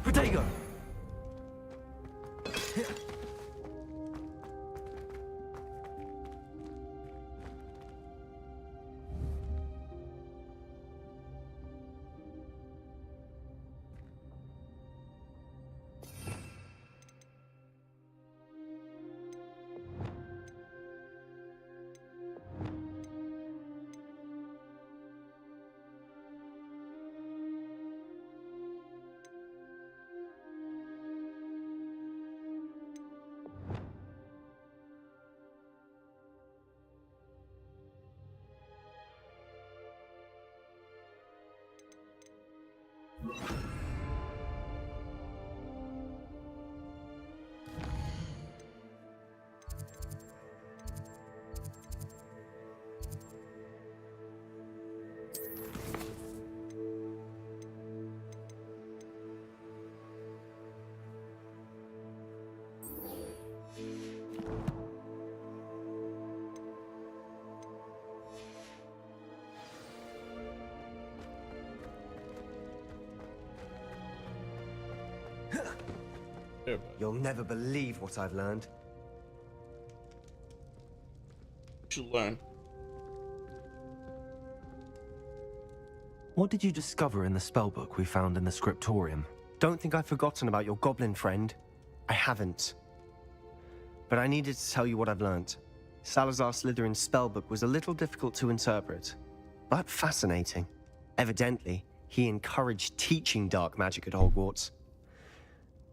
Protego! You'll never believe what I've learned. Should learn. What did you discover in the spellbook we found in the scriptorium? Don't think I've forgotten about your goblin friend. I haven't. But I needed to tell you what I've learned. Salazar Slytherin's spellbook was a little difficult to interpret, but fascinating. Evidently, he encouraged teaching dark magic at Hogwarts.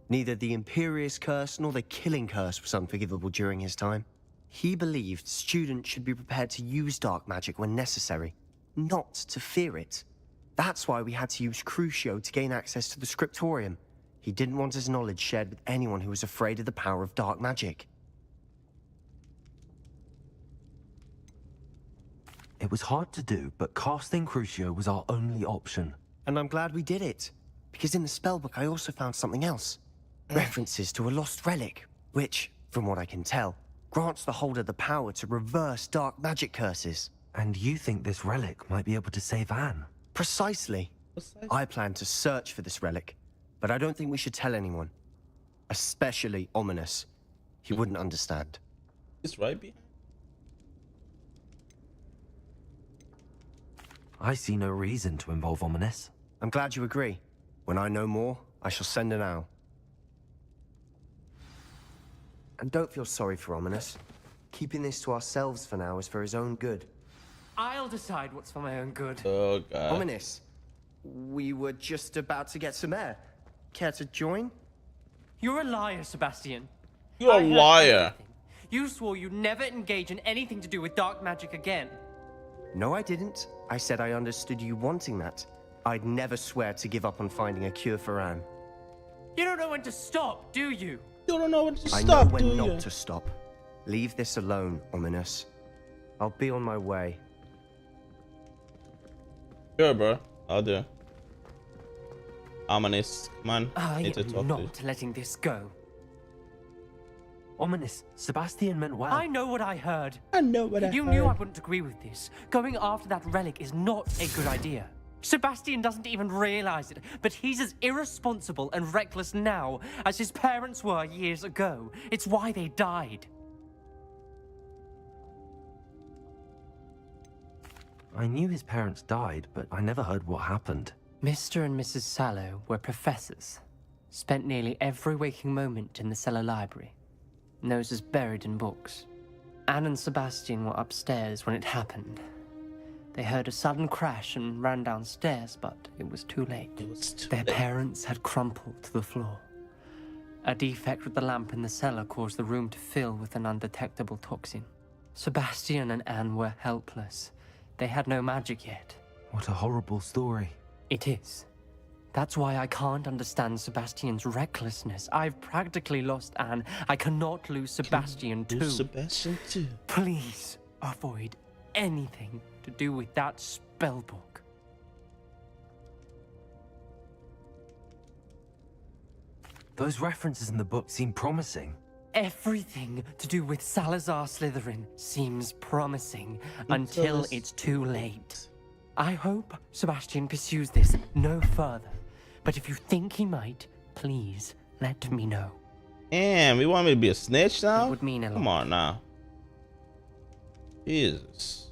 Neither the Imperious Curse nor the Killing Curse was unforgivable during his time. He believed students should be prepared to use dark magic when necessary, not to fear it. That's why we had to use Crucio to gain access to the scriptorium. He didn't want his knowledge shared with anyone who was afraid of the power of dark magic. It was hard to do, but casting Crucio was our only option. And I'm glad we did it, because in the spellbook I also found something else. References to a lost relic, which, from what I can tell, grants the holder the power to reverse dark magic curses. And you think this relic might be able to save Anne? Precisely. I plan to search for this relic, but I don't think we should tell anyone. Especially Ominous. He wouldn't understand. It's right behind. I see no reason to involve Ominous. I'm glad you agree. When I know more, I shall send an owl. And don't feel sorry for Ominous. Keeping this to ourselves for now is for his own good. I'll decide what's for my own good. Oh god. Ominous. We were just about to get some air. Care to join? You're a liar, Sebastian. You're I a heard liar. everything. You swore you'd never engage in anything to do with dark magic again. No, I didn't. I said I understood you wanting that. I'd never swear to give up on finding a cure for Anne. You don't know when to stop, do you? You don't know when to I stop, know when do not you? to stop. Leave this alone, Ominous. I'll be on my way. Sure, bro. I'll do. Ominous, come on. I Need to am talk to you. not letting this go. Ominous, Sebastian meant well. I know what I heard. I know what You knew I wouldn't agree with this. Going after that relic is not a good idea. Sebastian doesn't even realize it, but he's as irresponsible and reckless now as his parents were years ago. It's why they died. I knew his parents died, but I never heard what happened. Mr. and Mrs. Sallow were professors. Spent nearly every waking moment in the cellar library. Noses buried in books. Anne and Sebastian were upstairs when it happened. They heard a sudden crash and ran downstairs, but it was too late. It was too Their late. parents had crumpled to the floor. A defect with the lamp in the cellar caused the room to fill with an undetectable toxin. Sebastian and Anne were helpless. They had no magic yet. What a horrible story. It is. That's why I can't understand Sebastian's recklessness. I've practically lost Anne. I cannot lose Sebastian too. Sebastian too. Please avoid anything to do with that spell book. Those references in the book seem promising. Everything to do with Salazar Slytherin seems promising until it's too late. I hope Sebastian pursues this no further. But if you think he might, please let me know. Damn, you want me to be a snitch now? It would mean a lot. Come on now. Jesus.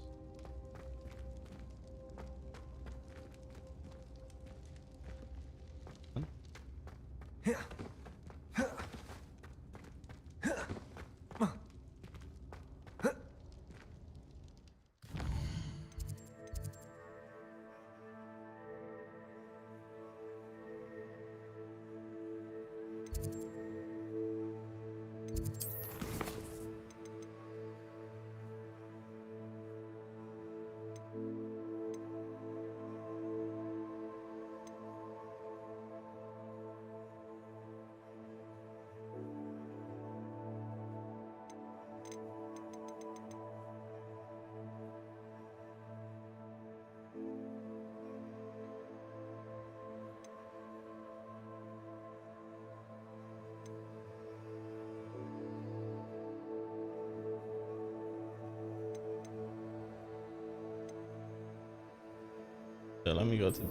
Yeah, let me go to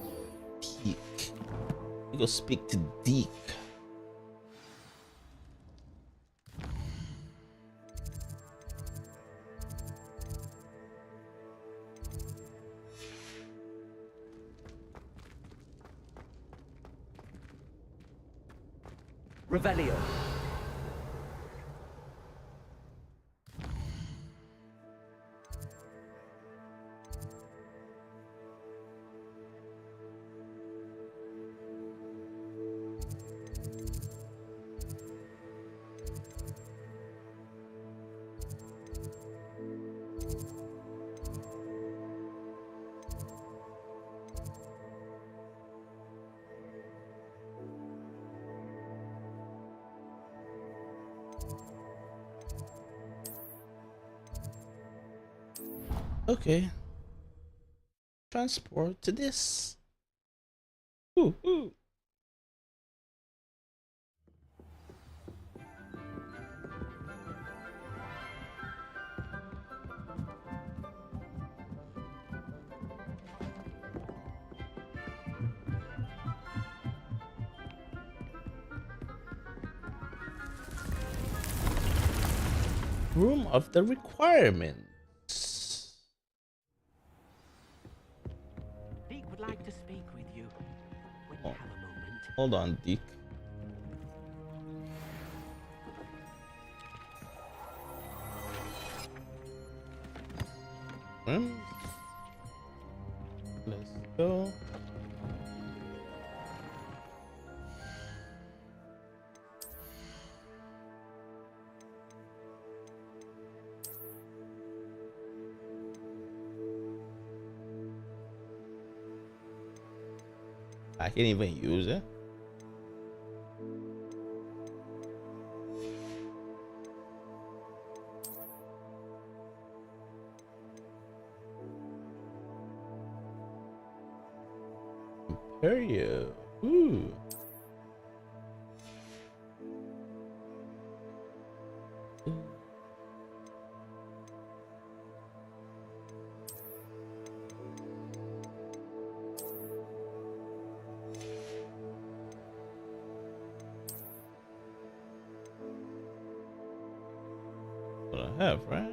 Deke. Let me go speak to Deke. Revelio. Okay. Transport to this. Ooh, ooh. Room of the requirements. Deke would like to speak with you when you have a moment. Hold on, Deke. Let's go. I can't even use it. Imperial. Ooh. What I have, right?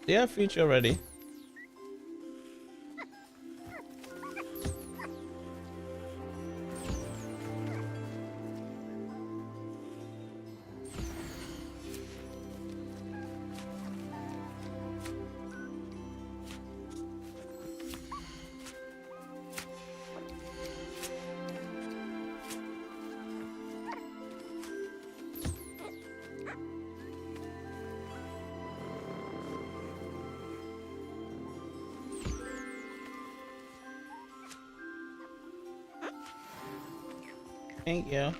They have future already. Thank you.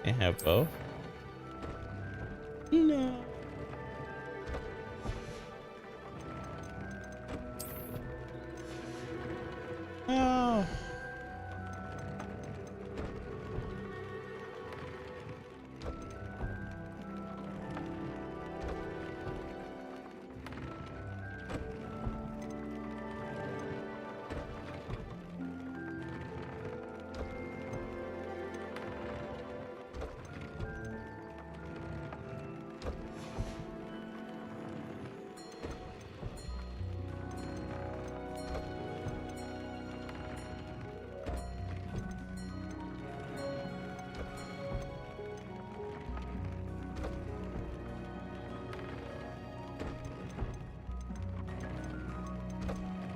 Can't have both. No. No.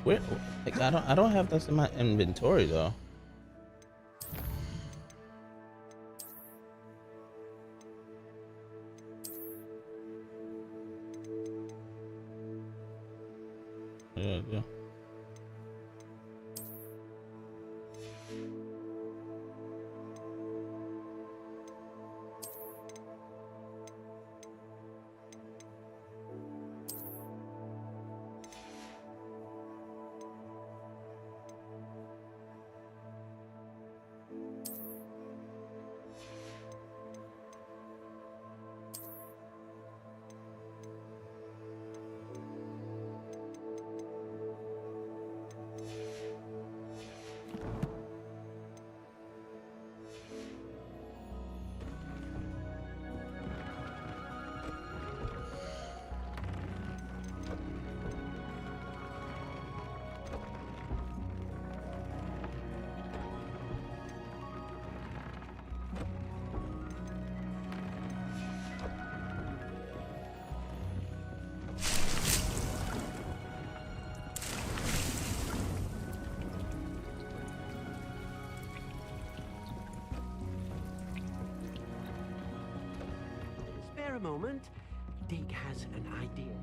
Where? Like, I don't have this in my inventory though. Yeah. Spare a moment. Deke has an idea.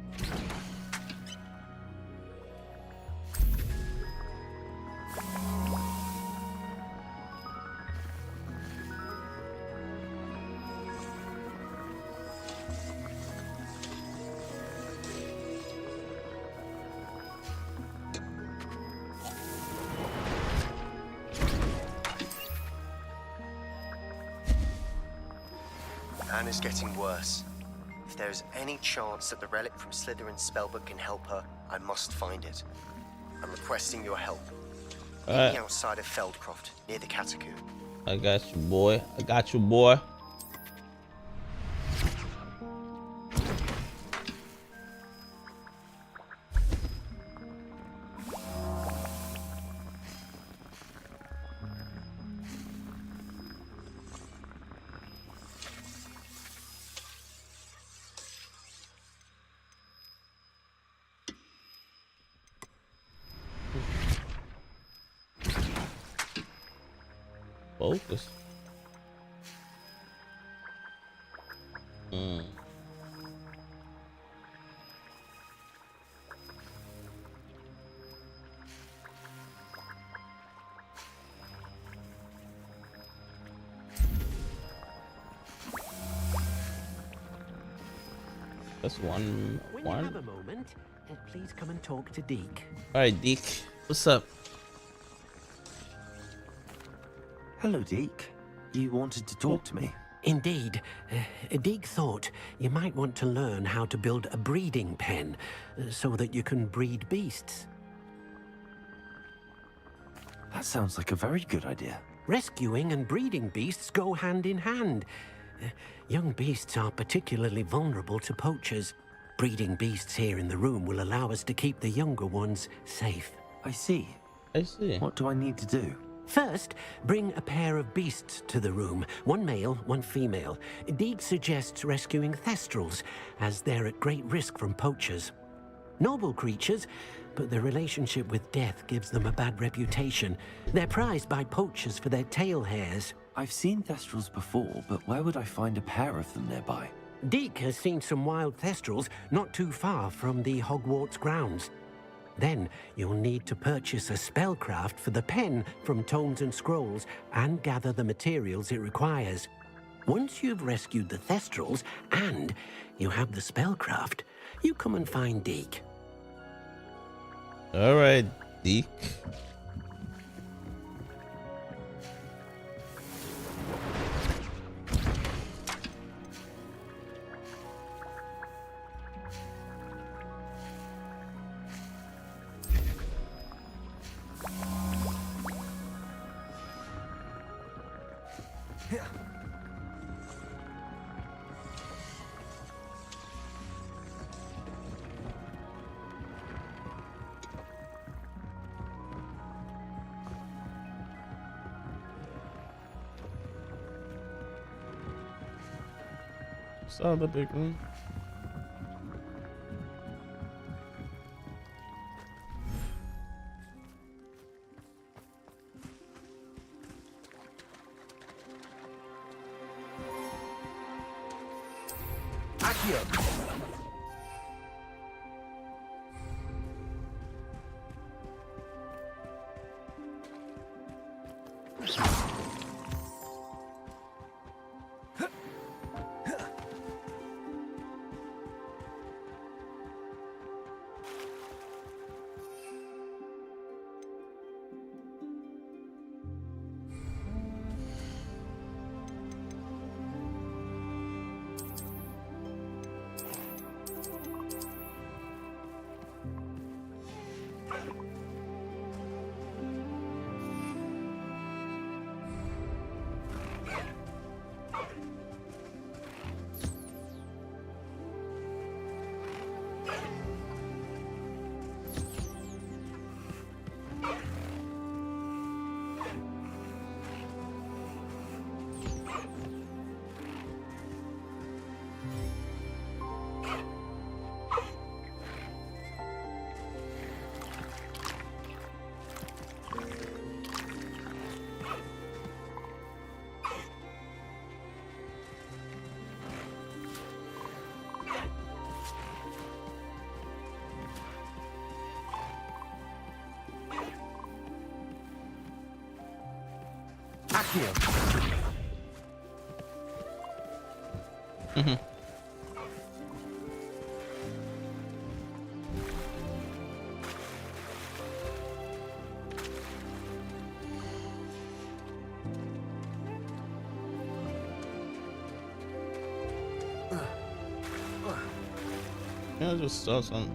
Anna's getting worse. If there is any chance that the relic from Slytherin's spellbook can help her, I must find it. I'm requesting your help. Meet me outside of Feldcroft, near the Catacomb. I got you, boy. I got you, boy. Focus. That's one. When you have a moment, please come and talk to Deke. All right, Deke. What's up? Hello, Deke. You wanted to talk to me? Indeed. Deke thought you might want to learn how to build a breeding pen so that you can breed beasts. That sounds like a very good idea. Rescuing and breeding beasts go hand in hand. Young beasts are particularly vulnerable to poachers. Breeding beasts here in the room will allow us to keep the younger ones safe. I see. I see. What do I need to do? First, bring a pair of beasts to the room. One male, one female. Deke suggests rescuing thestrals, as they're at great risk from poachers. Noble creatures, but their relationship with death gives them a bad reputation. They're prized by poachers for their tail hairs. I've seen thestrals before, but where would I find a pair of them nearby? Deke has seen some wild thestrals not too far from the Hogwarts grounds. Then you'll need to purchase a spellcraft for the pen from Tomes and Scrolls and gather the materials it requires. Once you've rescued the thestrals and you have the spellcraft, you come and find Deke. All right, Deke. Saw the big room. Yeah, I just saw some.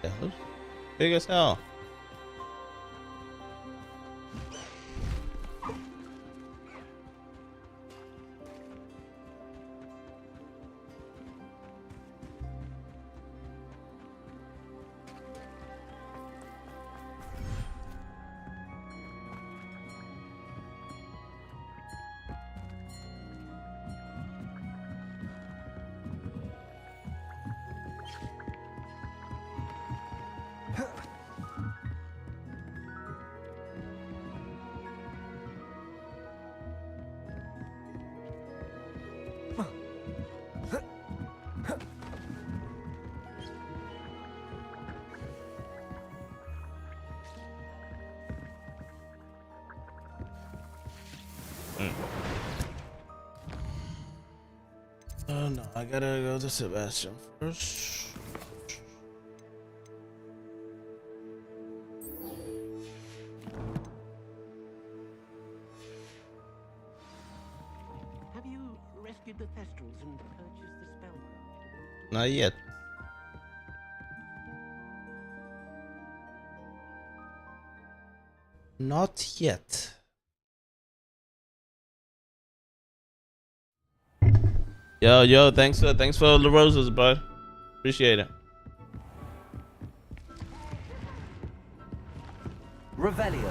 Yeah, those big as hell. Oh no, I gotta go to Sebastian first. Have you rescued the Thestrals and purchased the spellcraft? Not yet. Not yet. Yo, thanks for the roses, bud. Appreciate it. Revelio.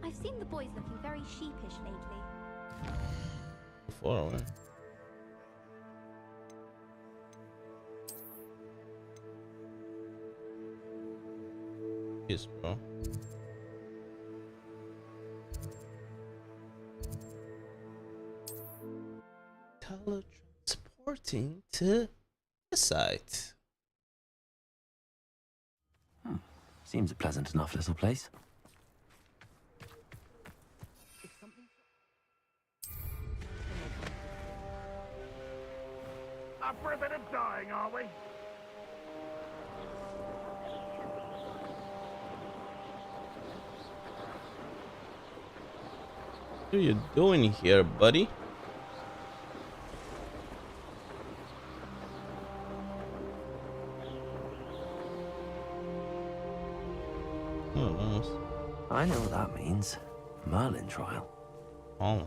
I've seen the boys looking very sheepish lately. Before I went. Jeez, bro. Teletransporting to the site. Seems a pleasant enough little place. Up for a bit of dying, are we? What are you doing here, buddy? Oh, nice. I know what that means. Merlin trial. College.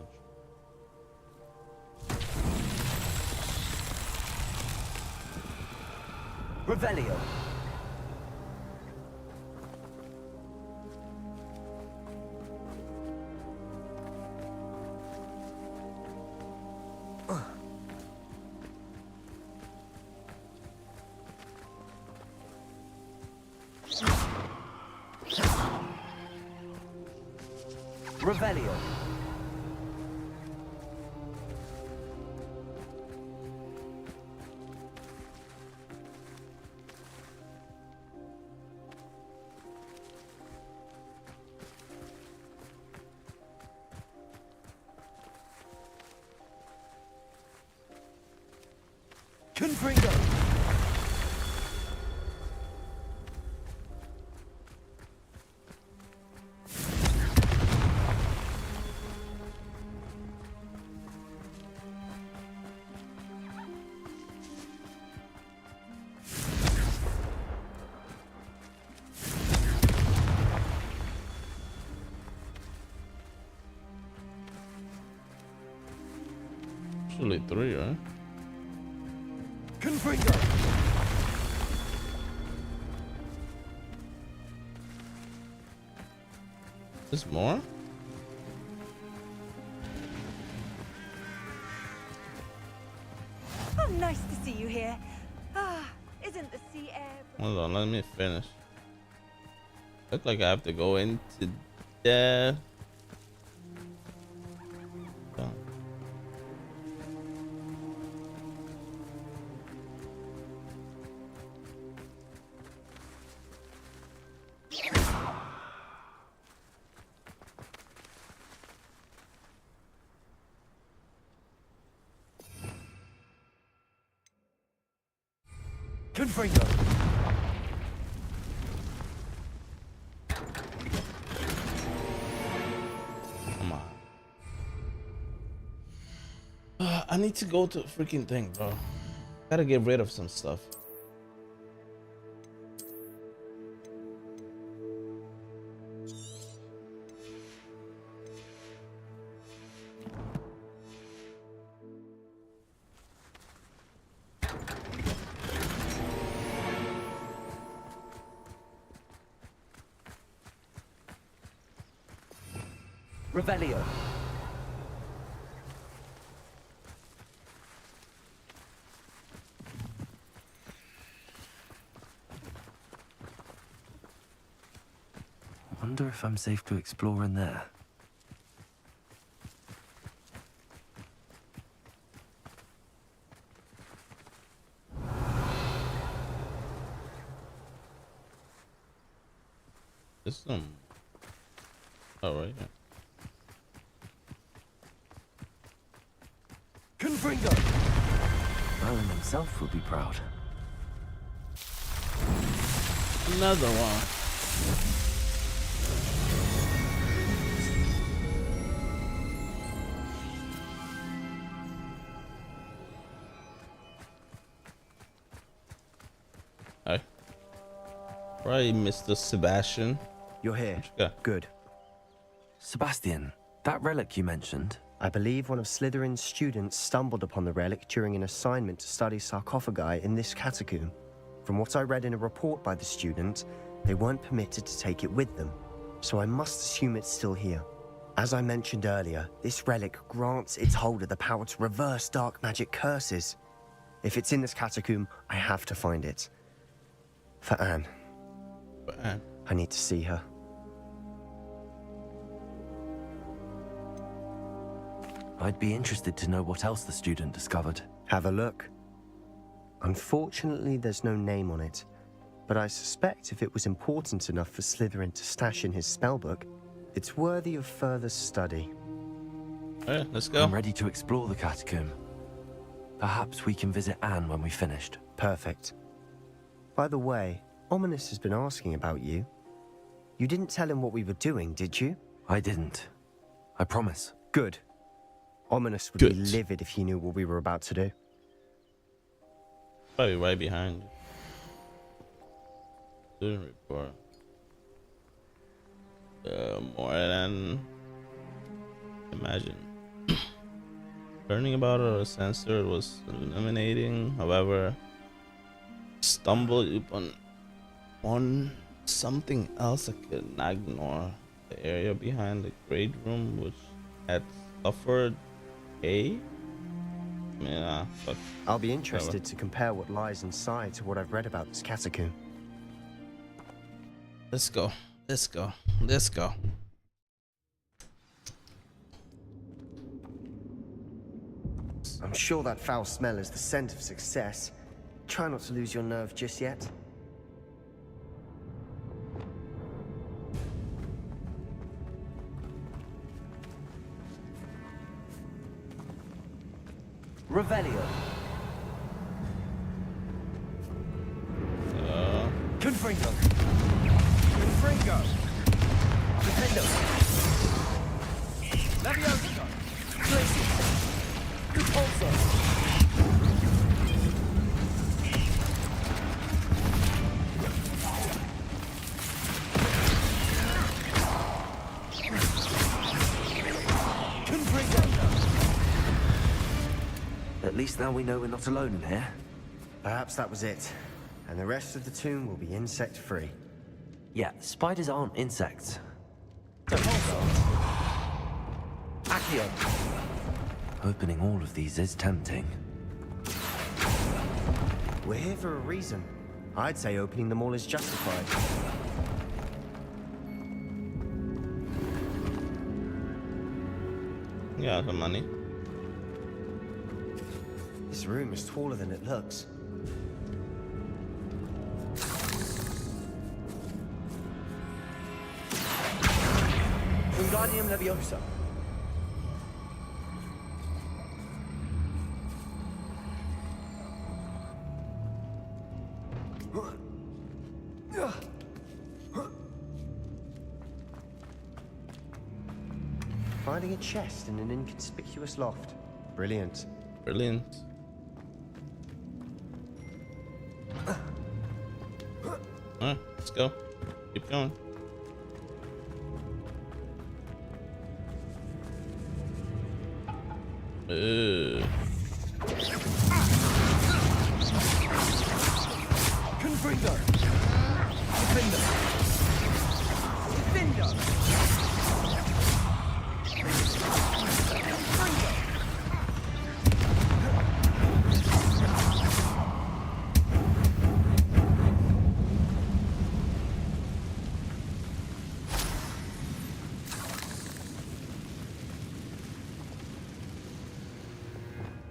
Revelio. Revelio. Confringo. Actually 3, right? Confringo. There's more? Oh, nice to see you here. Ah, isn't the sea air... Hold on, let me finish. Look like I have to go into there. Oh. Confringo. Come on. I need to go to a freaking thing, bro. Gotta get rid of some stuff. Revelio. Wonder if I'm safe to explore in there. This is some. Oh, right. Yeah. Confringo. Merlin himself would be proud. Another one. Hi. Right, Mr. Sebastian. You're here. What you got? Good. Sebastian, that relic you mentioned. I believe one of Slytherin's students stumbled upon the relic during an assignment to study sarcophagi in this catacomb. From what I read in a report by the student, they weren't permitted to take it with them, so I must assume it's still here. As I mentioned earlier, this relic grants its holder the power to reverse dark magic curses. If it's in this catacomb, I have to find it. For Anne. But, I need to see her. I'd be interested to know what else the student discovered. Have a look. Unfortunately, there's no name on it, but I suspect if it was important enough for Slytherin to stash in his spellbook, it's worthy of further study. Alright, let's go. I'm ready to explore the catacomb. Perhaps we can visit Anne when we've finished. Perfect. By the way, Ominous has been asking about you. You didn't tell him what we were doing, did you? I didn't. I promise. Good. Ominous would Good. be livid if he knew what we were about to do. Probably right behind you. Student report. More than imagine. Learning about a sensor was illuminating. However, stumbled upon something else I could not ignore. The area behind the grade room, which had suffered a. Yeah, fuck. I'll be interested to compare what lies inside to what I've read about this catacomb. Let's go. Let's go. Let's go. I'm sure that foul smell is the scent of success. Try not to lose your nerve just yet. Revelio. Confringo. Confringo. Nintendo. Levioso. Glacius. Repulsor. At least now we know we're not alone in here. Perhaps that was it. And the rest of the tomb will be insect-free. Yeah, spiders aren't insects. Accio. Opening all of these is tempting. We're here for a reason. I'd say opening them all is justified. Yeah, the money. This room is taller than it looks. Wingardium Leviosa. Finding a chest in an inconspicuous loft. Brilliant. Brilliant. Alright, let's go. Keep going. Confringo. Defender. Defender.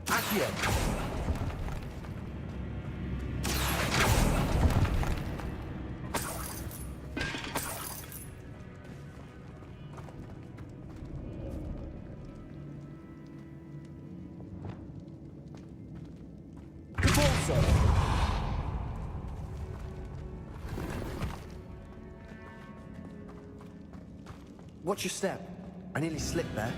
Accio. Watch your step. I nearly slipped there.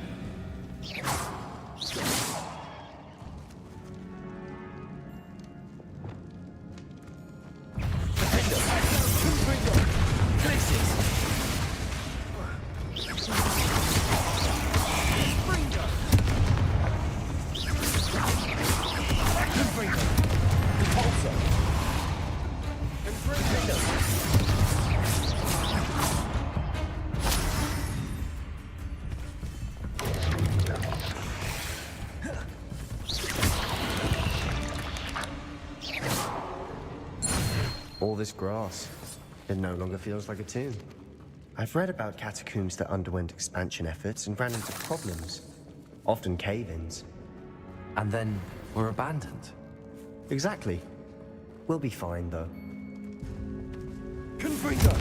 All this grass. It no longer feels like a tomb. I've read about catacombs that underwent expansion efforts and ran into problems, often cave-ins. And then were abandoned. Exactly. We'll be fine, though. Confringo!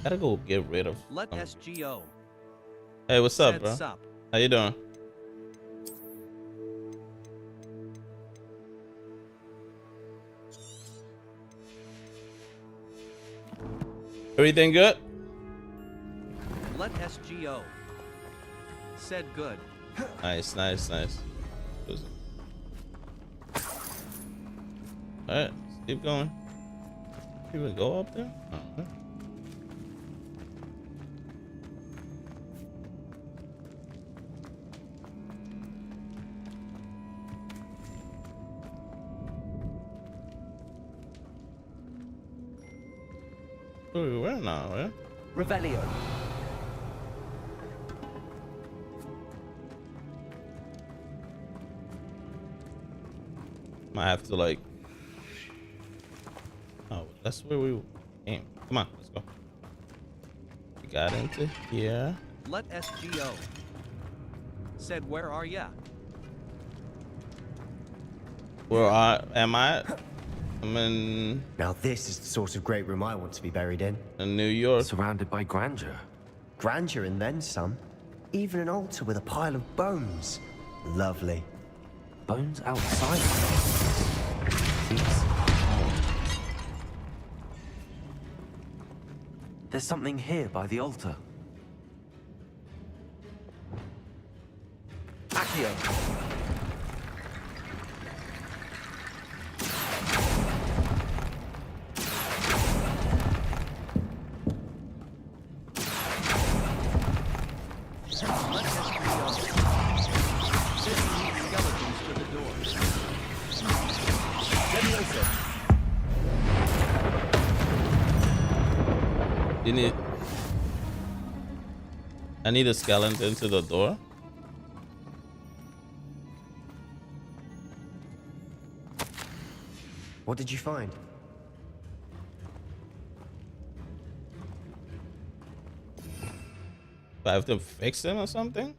Gotta go get rid of. Let SGO. Hey, what's up, Said bro? sup. How you doing? Everything good? Let SGO. Said good. Nice, nice, nice. Alright, let's keep going. Even go up there? Oh, okay. Oh, where now, right? Revelio. Might have to like. Oh, that's where we came. Come on, let's go. We got into here. Let SGO. Said where are ya? Where am I? I'm in Now this is the sort of great room I want to be buried in. New York. Surrounded by grandeur. Grandeur and then some. Even an altar with a pile of bones. Lovely. Bones outside. Seems odd. There's something here by the altar. Accio. Let SGO. Said we need skeletons to the doors. You need. I need a skeleton to the door. What did you find? Do I have to fix him or something?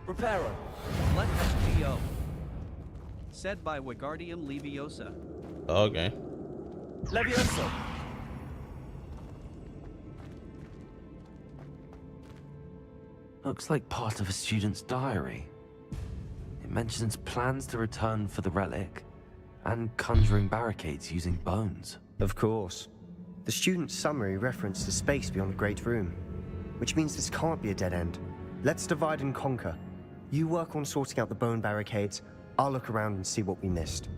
Reparo. Let SGO. Said by Wigardium Leviosa. Okay. Levioso. Looks like part of a student's diary. It mentions plans to return for the relic and conjuring barricades using bones. Of course. The student's summary referenced a space beyond the Great Room, which means this can't be a dead end. Let's divide and conquer. You work on sorting out the bone barricades. I'll look around and see what we missed.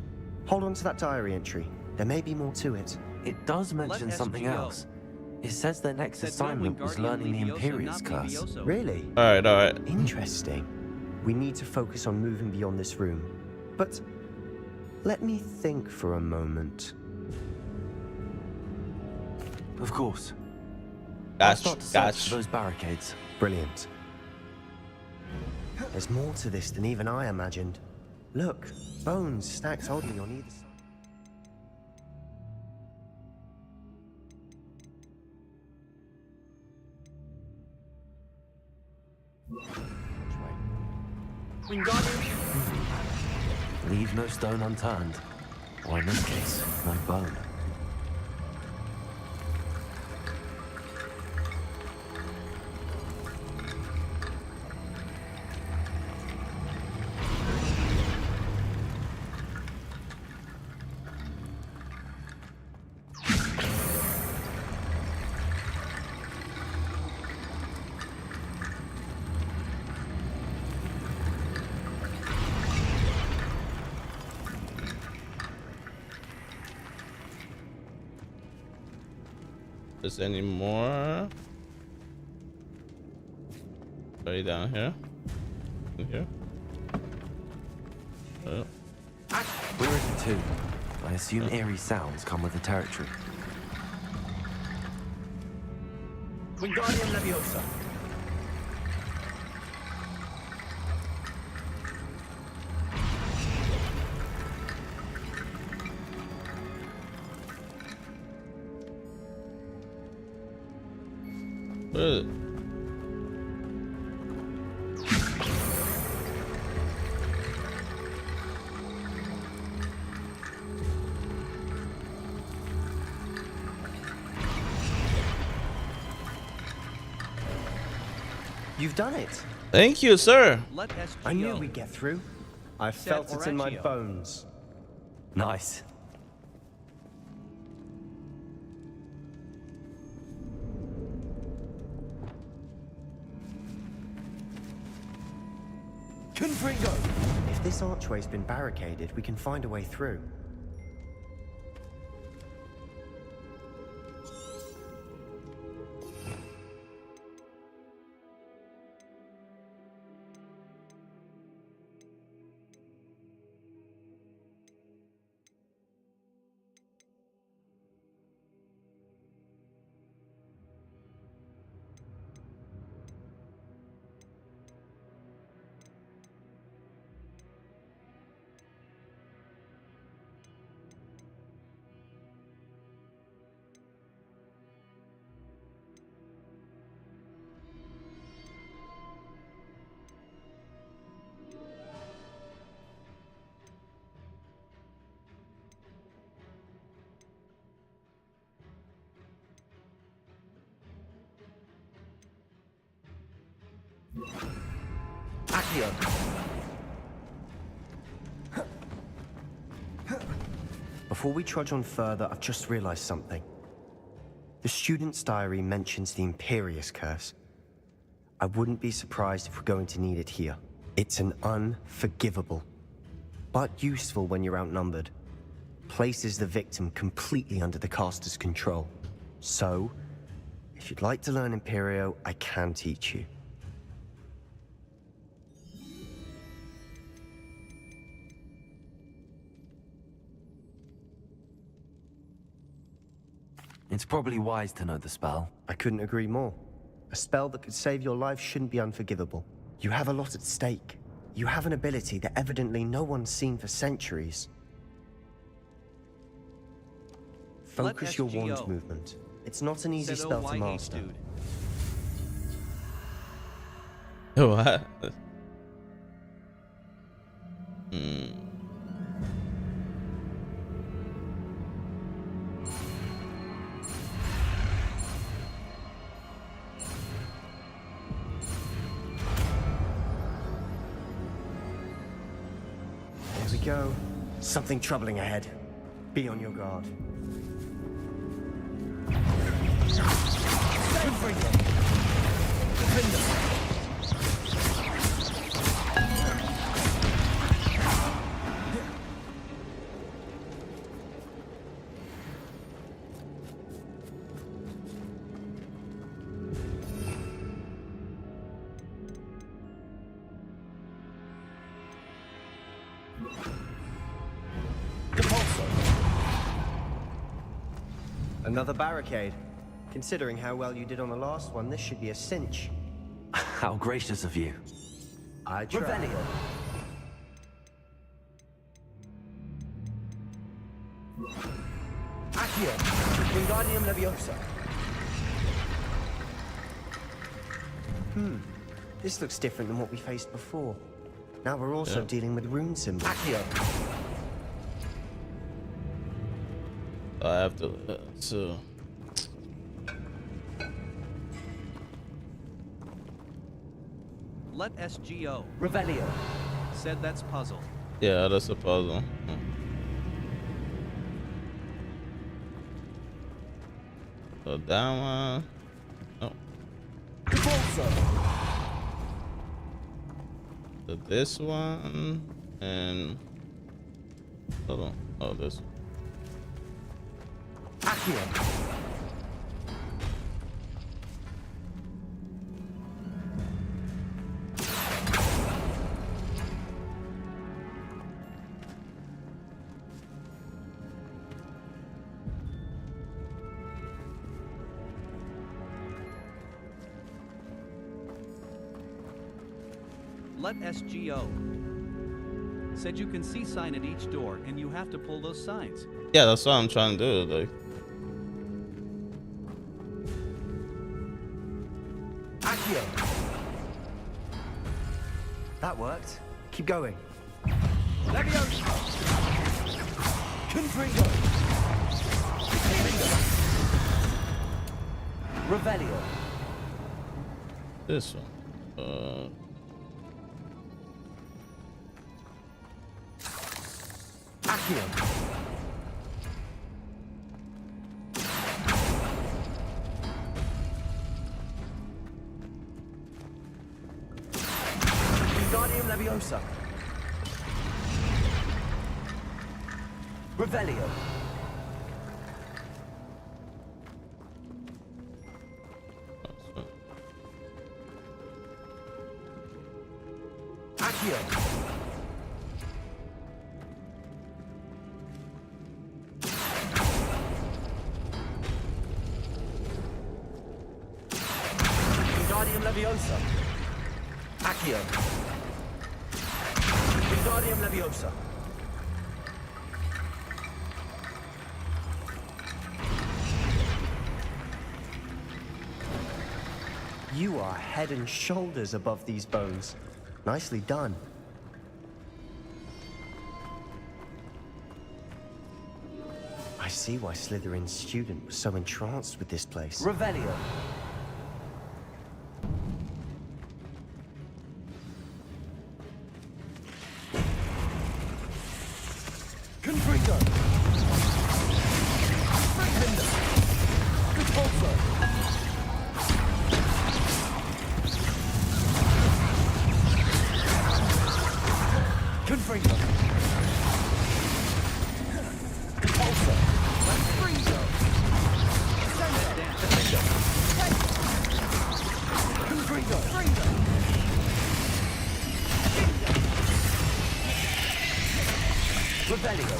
Hold on to that diary entry. There may be more to it. It does mention Let something SGO. else. It says their next Said no assignment was Wingardium learning the Leviosa, Imperius not curse. Levioso. Really? All right. Interesting. We need to focus on moving beyond this room. But let me think for a moment. Of course. I'll start to search for Gotcha. those barricades. Brilliant. There's more to this than even I imagined. Look, bones stacked oddly on either side. Leave no stone unturned. Or in this case, no bone. Is there any more? Right down here. in here? Oh. We're in the tomb. I assume eerie sounds come with the territory. Wingardium Leviosa. Where is it? You've done it. Thank you, sir. Let SGO. I knew we'd get through. I felt it in my Orazio. bones. Nice. Confringo. If this archway's been barricaded, we can find a way through. Accio. Before we trudge on further, I've just realized something. The student's diary mentions the Imperious Curse. I wouldn't be surprised if we're going to need it here. It's an unforgivable, but useful when you're outnumbered. Places the victim completely under the caster's control. So, if you'd like to learn Imperio, I can teach you. It's probably wise to know the spell. I couldn't agree more. A spell that could save your life shouldn't be unforgivable. You have a lot at stake. You have an ability that evidently no one's seen for centuries. Focus your wand SGO. movement. It's not an easy Sedo spell to YH, master. dude. What? Hmm. There we go. Something troubling ahead. Be on your guard. Another barricade. Considering how well you did on the last one, this should be a cinch. How gracious of you. I try. Revelio. Accio. Wingardium Leviosa. This looks different than what we faced before. Now we're also dealing with rune symbols. Accio. I have to. So. Let SGO. Revelio. Said that's puzzle. Yeah, that's a puzzle. So that one. Oh. So this one and hold on. Oh, this one. Accio. Let SGO. Said you can see sign at each door, and you have to pull those signs. Yeah, that's what I'm trying to do. Like, Accio! That worked. Keep going. Leviosa! Confringo! Revelio! this one. Accio! Wingardium Leviosa! Revelio! Accio! Wingardium Leviosa! Accio! Wingardium Leviosa! You are head and shoulders above these bones. Nicely done. I see why Slytherin's student was so entranced with this place. Revelio. Confringo. Frickbinder. Repulsor. Confringo. Repulsor. Confringo. Send it down. Confringo. Confringo. Revelio.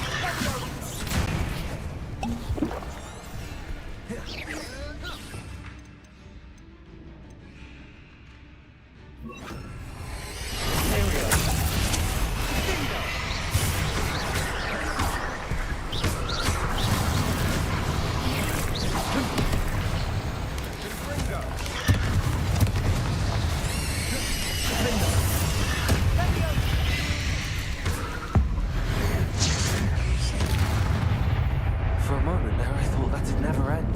For a moment there, I thought that'd never end.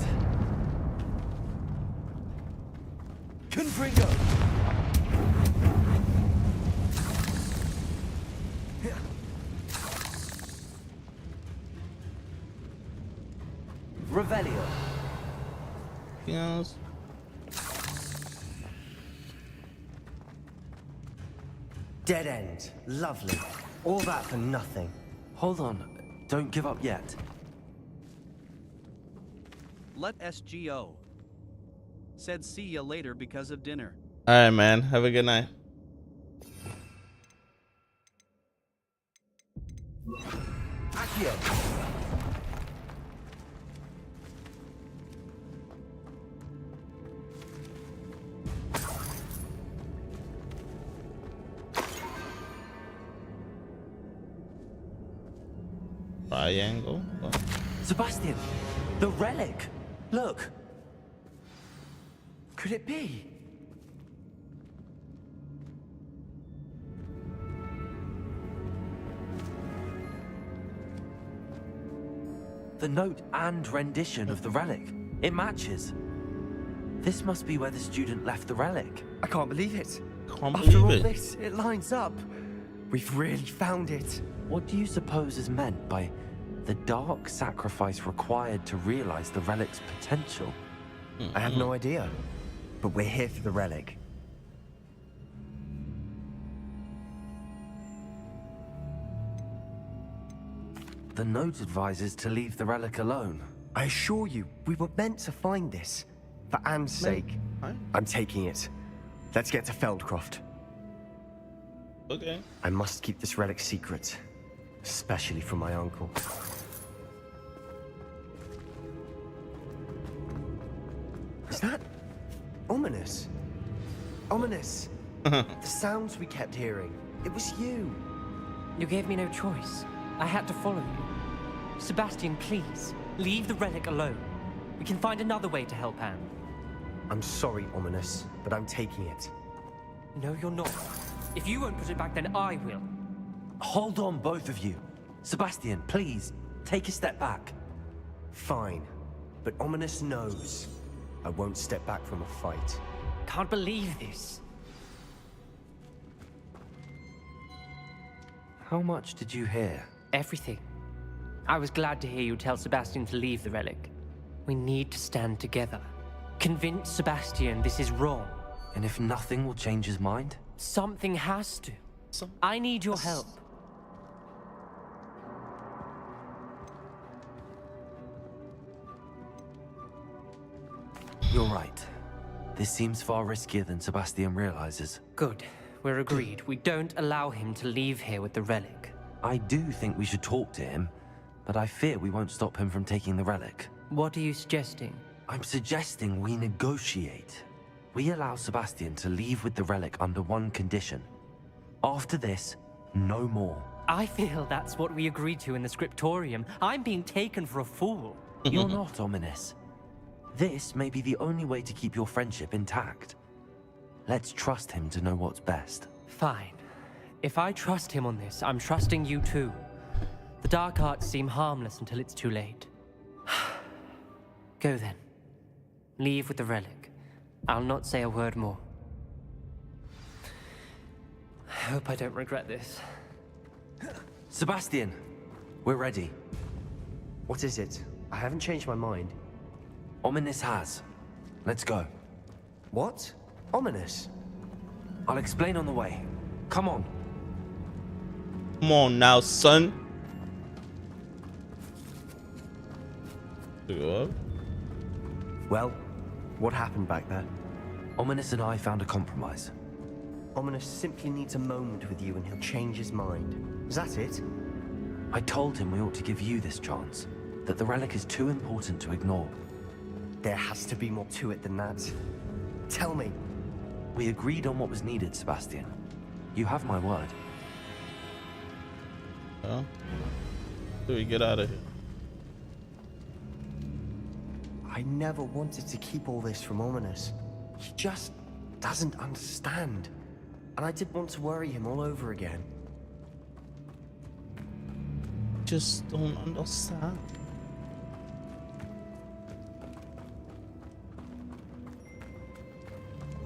Confringo. Revelio. Anything else? Dead end. Lovely. All that for nothing. Hold on, don't give up yet. Let SGO. Said see ya later because of dinner. All right, man. Have a good night. Accio. Triangle. Oh. Sebastian, the relic! Look! Could it be? The note and rendition of the relic. It matches. This must be where the student left the relic. I can't believe it. Can't After all believe it. this, it lines up. We've really found it. What do you suppose is meant by the dark sacrifice required to realize the relic's potential? I have no idea. But we're here for the relic. The note advises to leave the relic alone. I assure you, we were meant to find this. For Anne's sake, I'm taking it. Let's get to Feldcroft. Okay. I must keep this relic secret. Especially from my uncle. Is that... ominous? Ominous. The sounds we kept hearing. It was you. You gave me no choice. I had to follow you. Sebastian, please, leave the relic alone. We can find another way to help Anne. I'm sorry, Ominous, but I'm taking it. No, you're not. If you won't put it back, then I will. Hold on, both of you. Sebastian, please, take a step back. Fine, but Ominous knows I won't step back from a fight. Can't believe this. How much did you hear? Everything. I was glad to hear you tell Sebastian to leave the relic. We need to stand together. Convince Sebastian this is wrong. And if nothing will change his mind? Something has to. I need your help. You're right. This seems far riskier than Sebastian realizes. Good. We're agreed. We don't allow him to leave here with the relic. I do think we should talk to him, but I fear we won't stop him from taking the relic. What are you suggesting? I'm suggesting we negotiate. We allow Sebastian to leave with the relic under one condition. After this, no more. I feel that's what we agreed to in the scriptorium. I'm being taken for a fool. You're not, Ominous. This may be the only way to keep your friendship intact. Let's trust him to know what's best. Fine. If I trust him on this, I'm trusting you too. The dark arts seem harmless until it's too late. Go then. Leave with the relic. I'll not say a word more. I hope I don't regret this. Sebastian, we're ready. What is it? I haven't changed my mind. Ominous has. Let's go. What? Ominous? I'll explain on the way. Come on. Come on now, son. Go up. Well, what happened back there? Ominous and I found a compromise. Ominous simply needs a moment with you and he'll change his mind. Is that it? I told him we ought to give you this chance, that the relic is too important to ignore. There has to be more to it than that. Tell me. We agreed on what was needed, Sebastian. You have my word. Well, do we get out of here? I never wanted to keep all this from Ominous. He just doesn't understand. And I didn't want to worry him all over again. Just don't understand.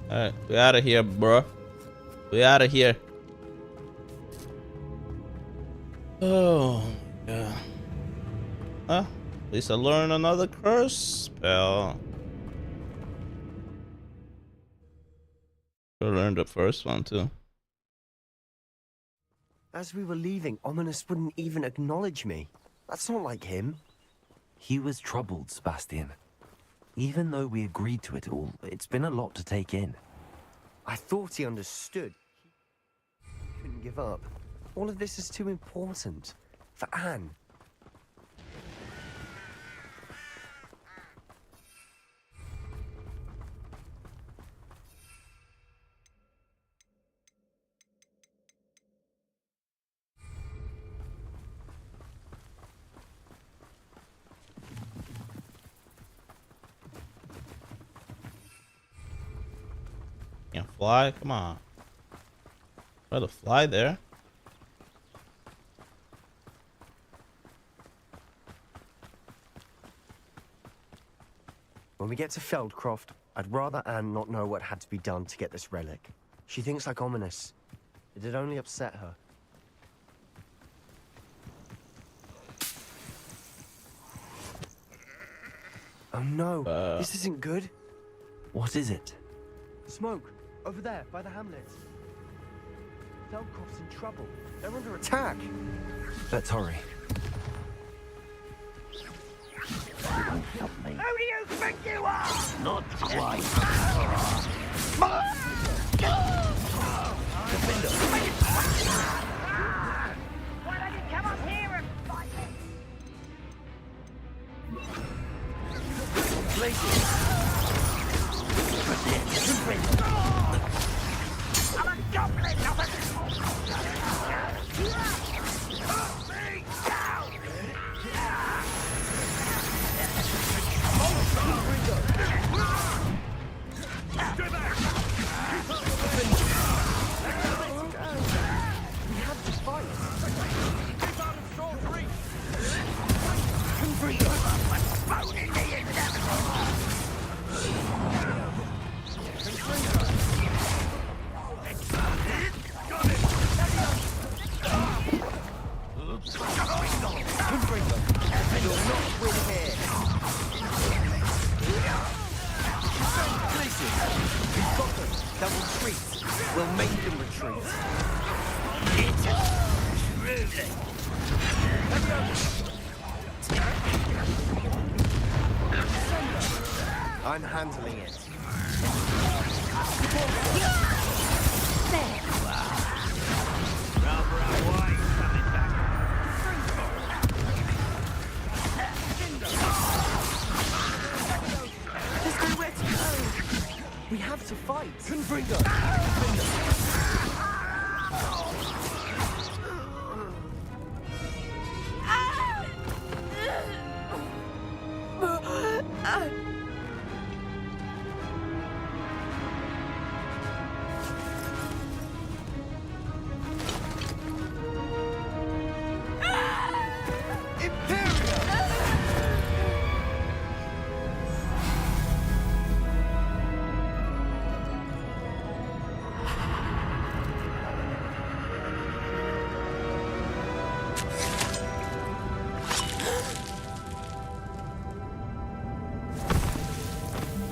Alright, we out of here, bro. We out of here. Oh, yeah. Huh? At least I learned another curse spell. I learned the first one too. As we were leaving, Ominous wouldn't even acknowledge me. That's not like him. He was troubled, Sebastian. Even though we agreed to it all, it's been a lot to take in. I thought he understood. He couldn't give up. All of this is too important. For Anne. Can't fly? Come on. Try to fly there. When we get to Feldcroft, I'd rather Anne not know what had to be done to get this relic. She thinks like Ominous. It'd only upset her. Oh no, this isn't good. What is it? Smoke, over there, by the hamlet. Feldcroft's in trouble. They're under attack. Let's hurry. Who do you think you are? Not quite. Why don't you come up here and fight me? I'm a them. They'll retreat. We'll make them retreat. I'm handling it. There's nowhere to go. We have to fight. Confringo.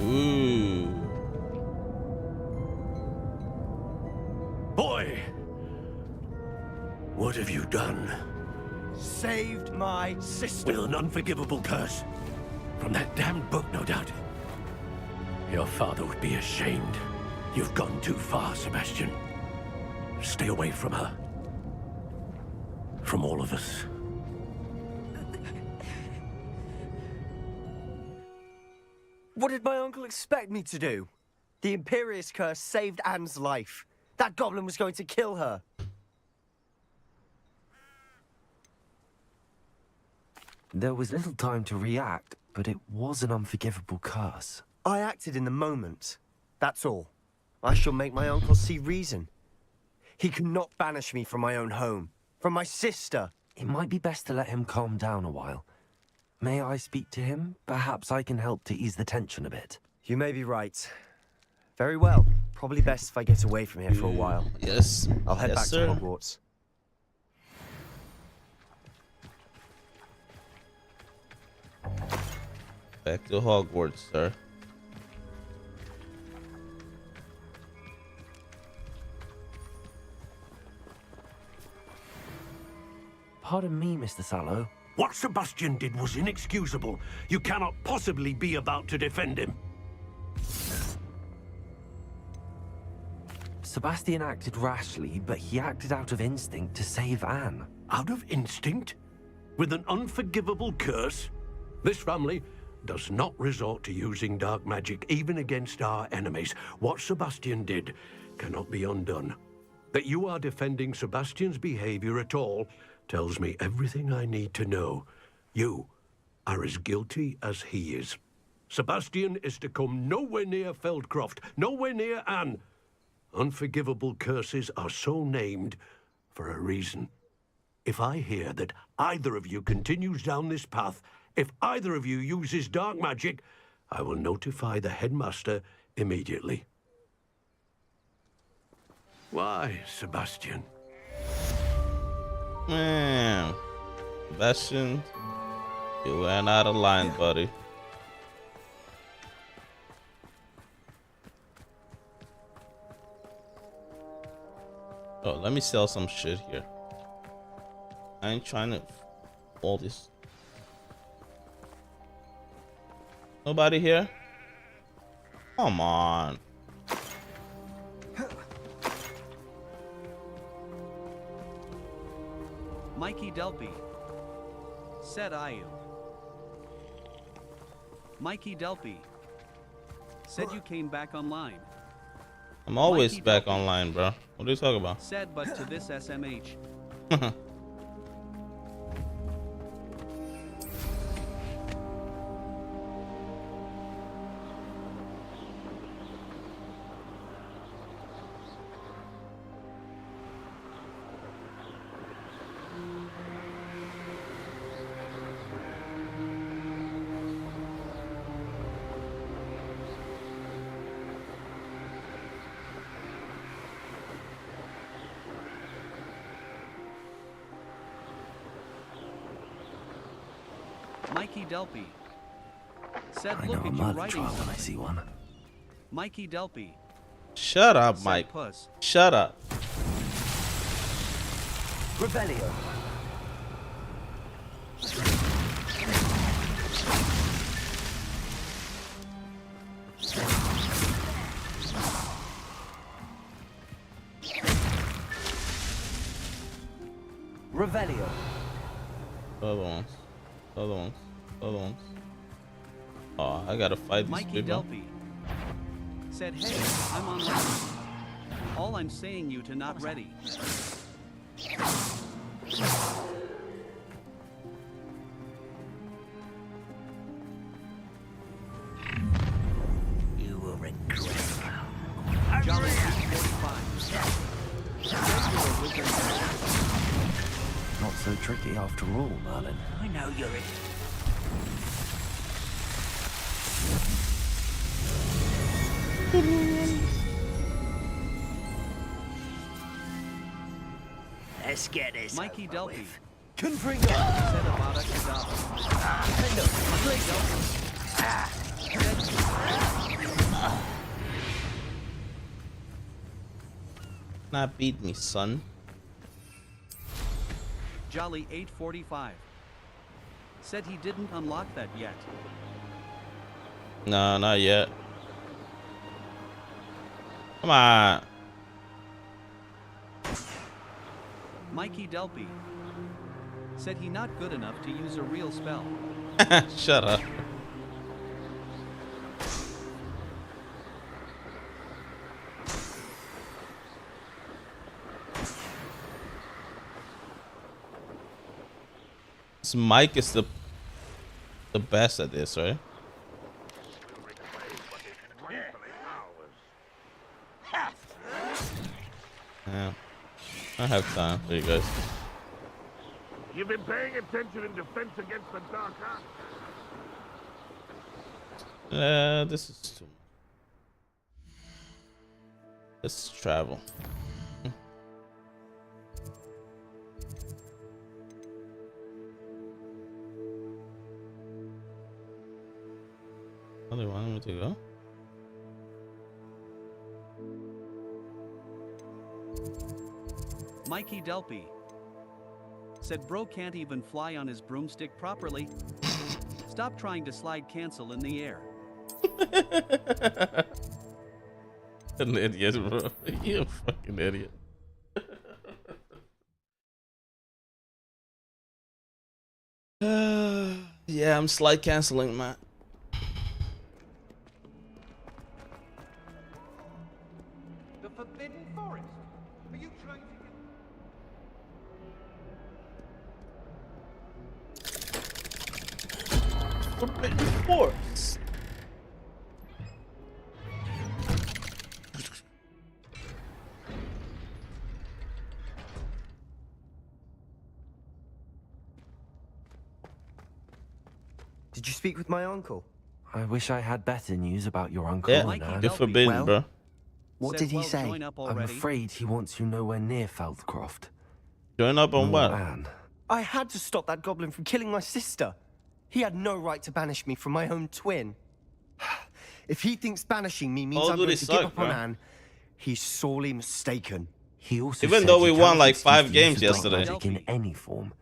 Ooh. Boy! What have you done? Saved my sister. With an unforgivable curse. From that damned book, no doubt. Your father would be ashamed. You've gone too far, Sebastian. Stay away from her. From all of us. What did my uncle expect me to do? The Imperious curse saved Anne's life. That goblin was going to kill her. There was little time to react, but it was an unforgivable curse. I acted in the moment. That's all. I shall make my uncle see reason. He cannot banish me from my own home, from my sister. It might be best to let him calm down a while. May I speak to him? Perhaps I can help to ease the tension a bit. You may be right. Very well. Probably best if I get away from here for a while. Yes. I'll head back sir. to Hogwarts. Back to Hogwarts, sir. Pardon me, Mr. Sallow. What Sebastian did was inexcusable. You cannot possibly be about to defend him. Sebastian acted rashly, but he acted out of instinct to save Anne. Out of instinct? With an unforgivable curse? This family does not resort to using dark magic even against our enemies. What Sebastian did cannot be undone. That you are defending Sebastian's behavior at all tells me everything I need to know. You are as guilty as he is. Sebastian is to come nowhere near Feldcroft, nowhere near Anne. Unforgivable curses are so named for a reason. If I hear that either of you continues down this path, if either of you uses dark magic, I will notify the headmaster immediately. Why, Sebastian? Man, Sebastian, you went out of line, buddy. Oh, let me sell some shit here. I ain't trying to all this. Nobody here? Come on. Mikey Delpy. Said Ayu. Mikey Delpy. Said you came back online. I'm always Mikey back Delpy. online, bro. What are you talking about? Said but to this SMH. Mikey Delpy. Said I know look a at you murder writing trial when I something. see one. Mikey Delpy. Shut up, Said Mike. Puss. Shut up. Revelio. Revelio. Other ones. Other ones. Other ones. Oh, I gotta fight these Mikey people. Delpy said, hey, I'm on ready. All I'm saying you to not ready. You will regret. Jolly 45. Not so tricky after all, Merlin. I know you're it. Let's get this. Mikey over Delpy with. Confringo. said Avada Kedavra. Not beat me, son. Jolly 845 said he didn't unlock that yet. No, not yet. Come on. Mikey Delpy said he not good enough to use a real spell. Shut up. This Mike is the best at this, right? Yeah. I have time for you guys. You've been paying attention in defense against the dark arts. This is too. Let's travel. Oh, they want me to go? Mikey Delpy said bro can't even fly on his broomstick properly. Stop trying to slide cancel in the air. An idiot, bro. You a fucking idiot. Yeah, I'm slide canceling, man. The Forbidden Forest? Are you trying to get... Forbidden Forest. Did you speak with my uncle? I wish I had better news about your uncle. Yeah, and Anne. the forbidden, Well, bro. What Said, did he well, say? join up I'm already. afraid he wants you nowhere near Feldcroft. Join up on Nor what? Anne. I had to stop that goblin from killing my sister. He had no right to banish me from my own twin. If he thinks banishing me means All I'm do going they to give suck, up on bro. Anne, he's sorely mistaken. He also Even said though we you won can't like excuse 5 the use games of black yesterday. magic in any form.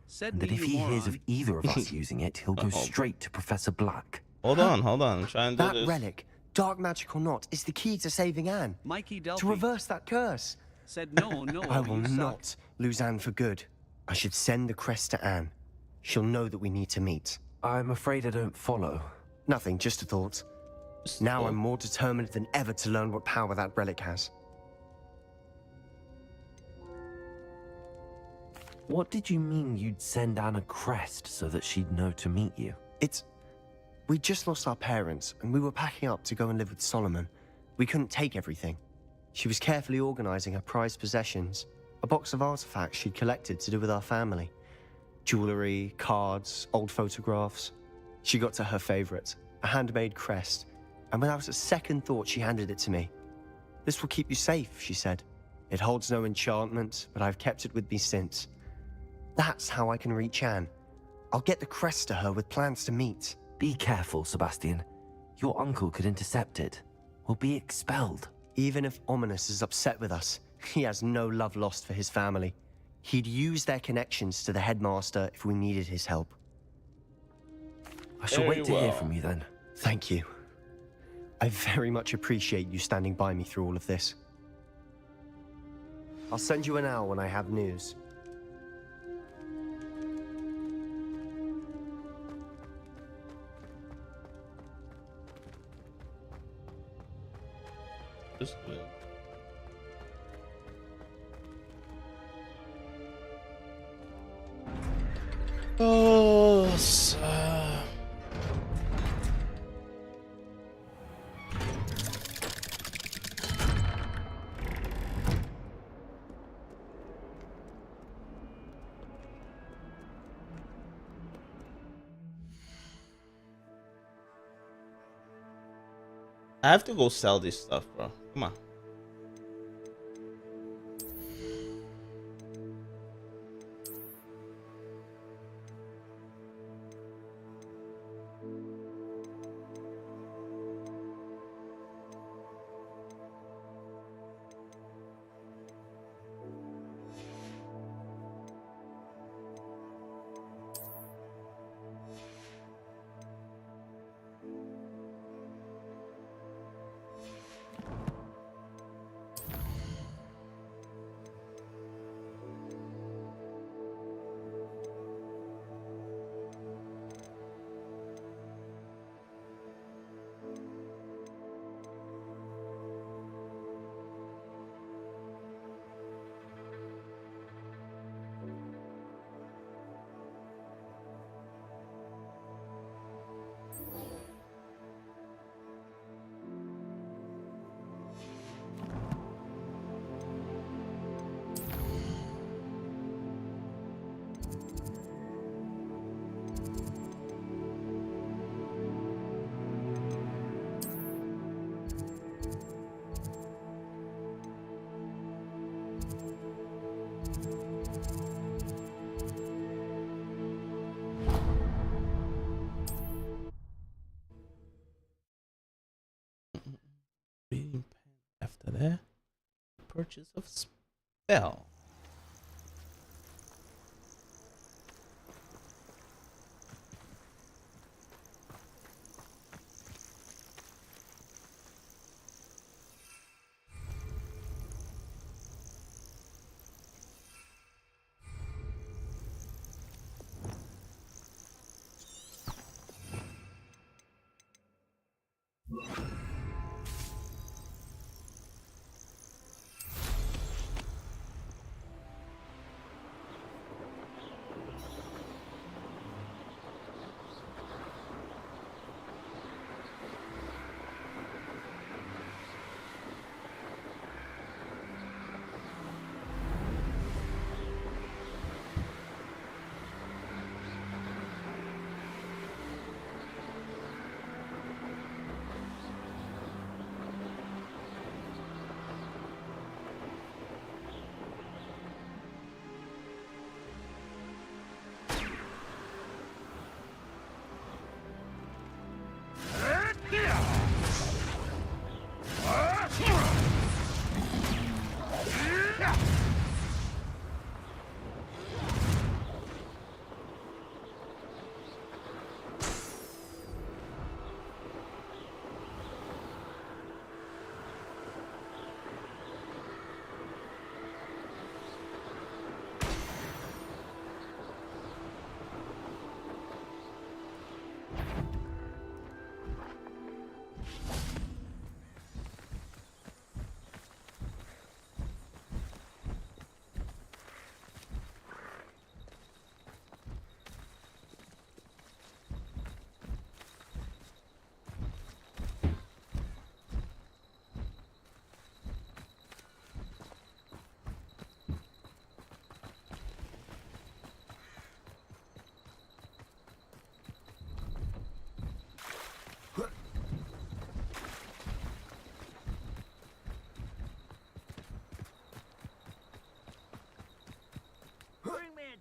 Said And that me, if you he hears of moron. either of us using it, he'll go Uh-oh. straight to Professor Black. Hold on. I'm trying to do That this. relic, dark magic or not, is the key to saving Anne. Mikey To Delpy reverse that curse. said no, I will you suck. not lose Anne for good. I should send the crest to Anne. She'll know that we need to meet. I'm afraid I don't follow. Nothing, just a thought. Now I'm more determined than ever to learn what power that relic has. What did you mean you'd send Anne a crest so that she'd know to meet you? We just lost our parents, and we were packing up to go and live with Solomon. We couldn't take everything. She was carefully organizing her prized possessions, a box of artifacts she'd collected to do with our family. Jewelry, cards, old photographs. She got to her favorite, a handmade crest, and without a second thought, she handed it to me. This will keep you safe, she said. It holds no enchantment, but I've kept it with me since. That's how I can reach Anne. I'll get the crest to her with plans to meet. Be careful, Sebastian. Your uncle could intercept it. We'll be expelled. Even if Ominous is upset with us, he has no love lost for his family. He'd use their connections to the headmaster if we needed his help. I shall Very wait to hear well. from you then. Thank you. I very much appreciate you standing by me through all of this. I'll send you an owl when I have news. Just good. Oh, sir. I have to go sell this stuff, bro. Come on. Reading pen. After that, purchase of spell.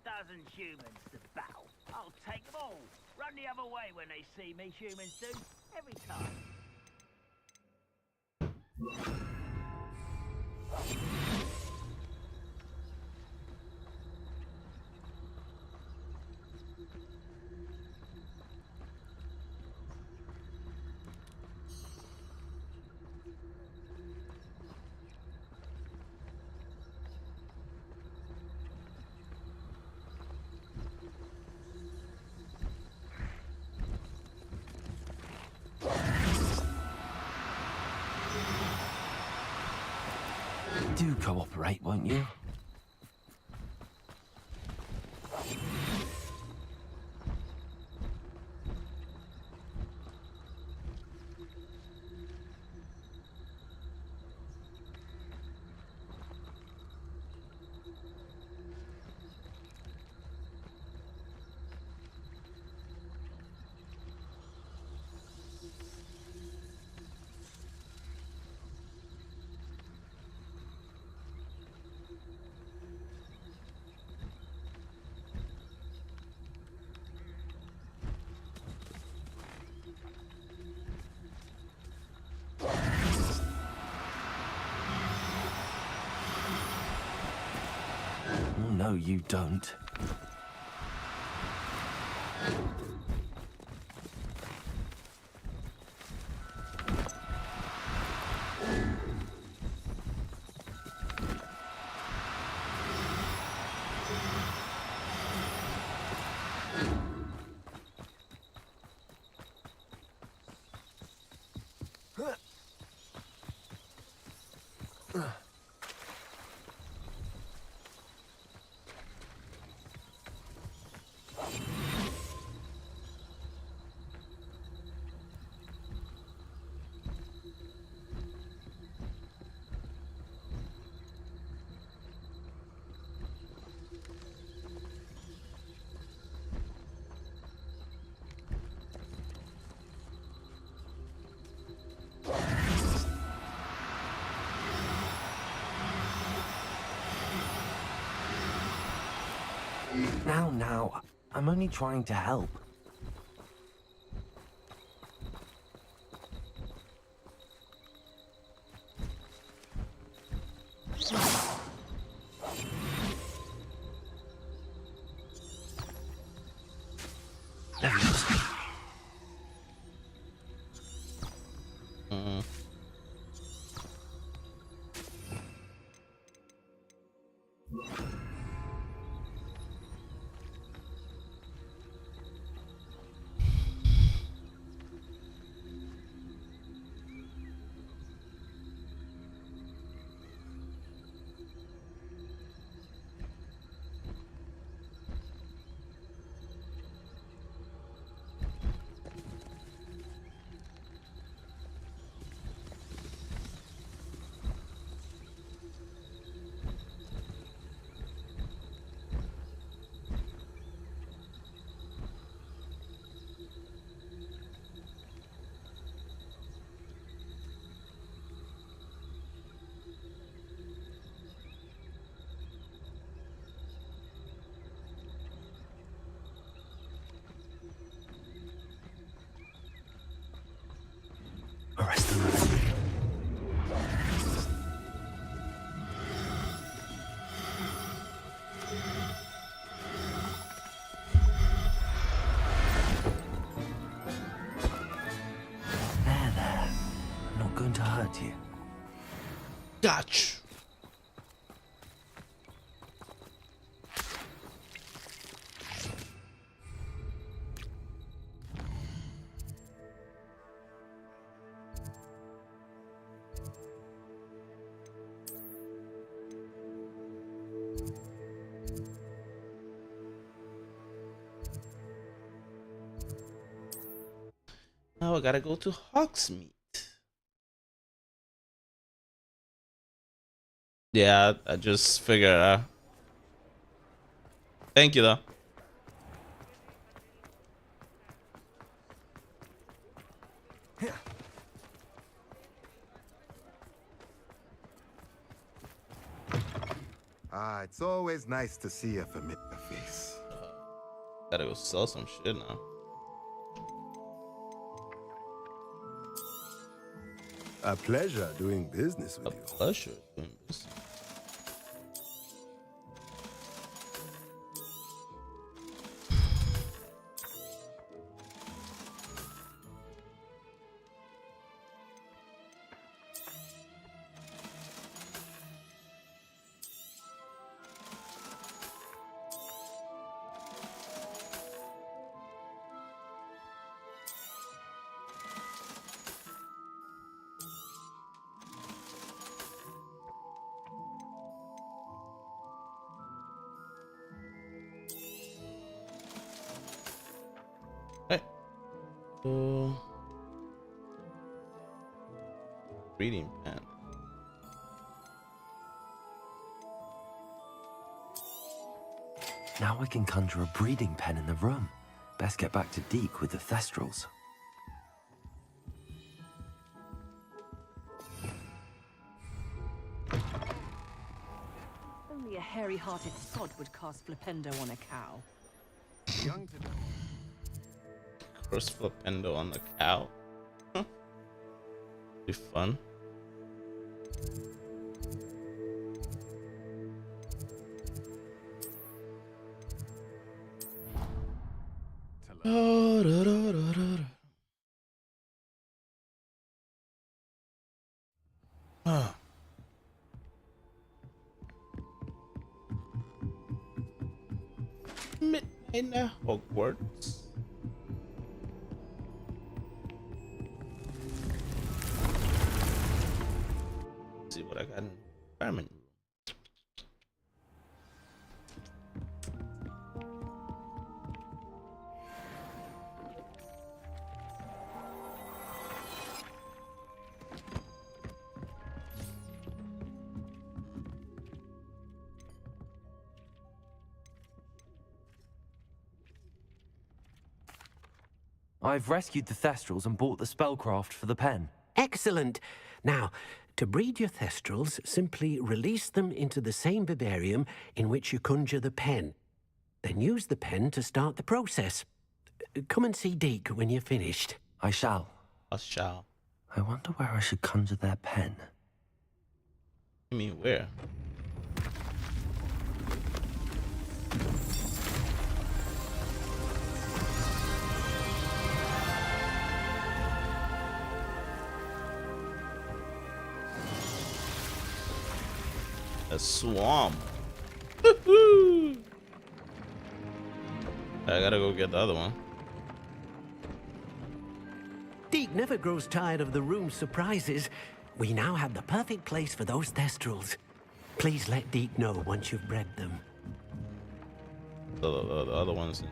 dozen humans to battle. I'll take them all. Run the other way when they see me, humans do. Every time. Do cooperate, won't you? Oh, no, you don't. Now, I'm only trying to help. Leviosa. Arrest the man. There. I'm not going to hurt you. Gotcha. Now I gotta go to Hogsmeade. Yeah, I just figured out. Thank you, though. It's always nice to see a familiar face. Gotta go sell some shit now. A pleasure doing business with you. A pleasure doing business. Reading pen. Now I can conjure a breeding pen in the room. Best get back to Deke with the Thestrals. Only a hairy-hearted sod would cast Flipendo on a cow. Young to know. First Flipendo on the cow. Be fun. Midnight Hogwarts. Let's see what I got in environment room. I've rescued the Thestrals and bought the spellcraft for the pen. Excellent. Now, to breed your Thestrals, simply release them into the same vivarium in which you conjure the pen. Then use the pen to start the process. Come and see Deke when you're finished. I shall. I shall. I wonder where I should conjure their pen. I mean, where? A swamp. I gotta go get the other one. Deke never grows tired of the room's surprises. We now have the perfect place for those Thestrals. Please let Deke know once you've bred them. The other ones.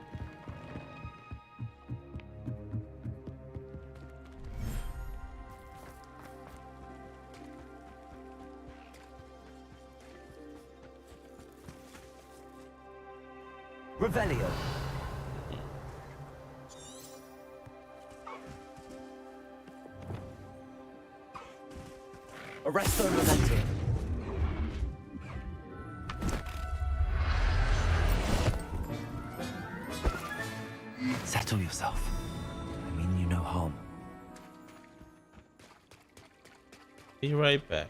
Revelio. Arresto Revelio. Settle yourself. I mean you no harm. Be right back.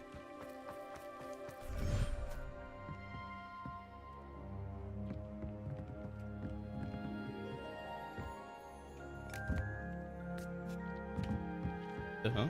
Uh-huh.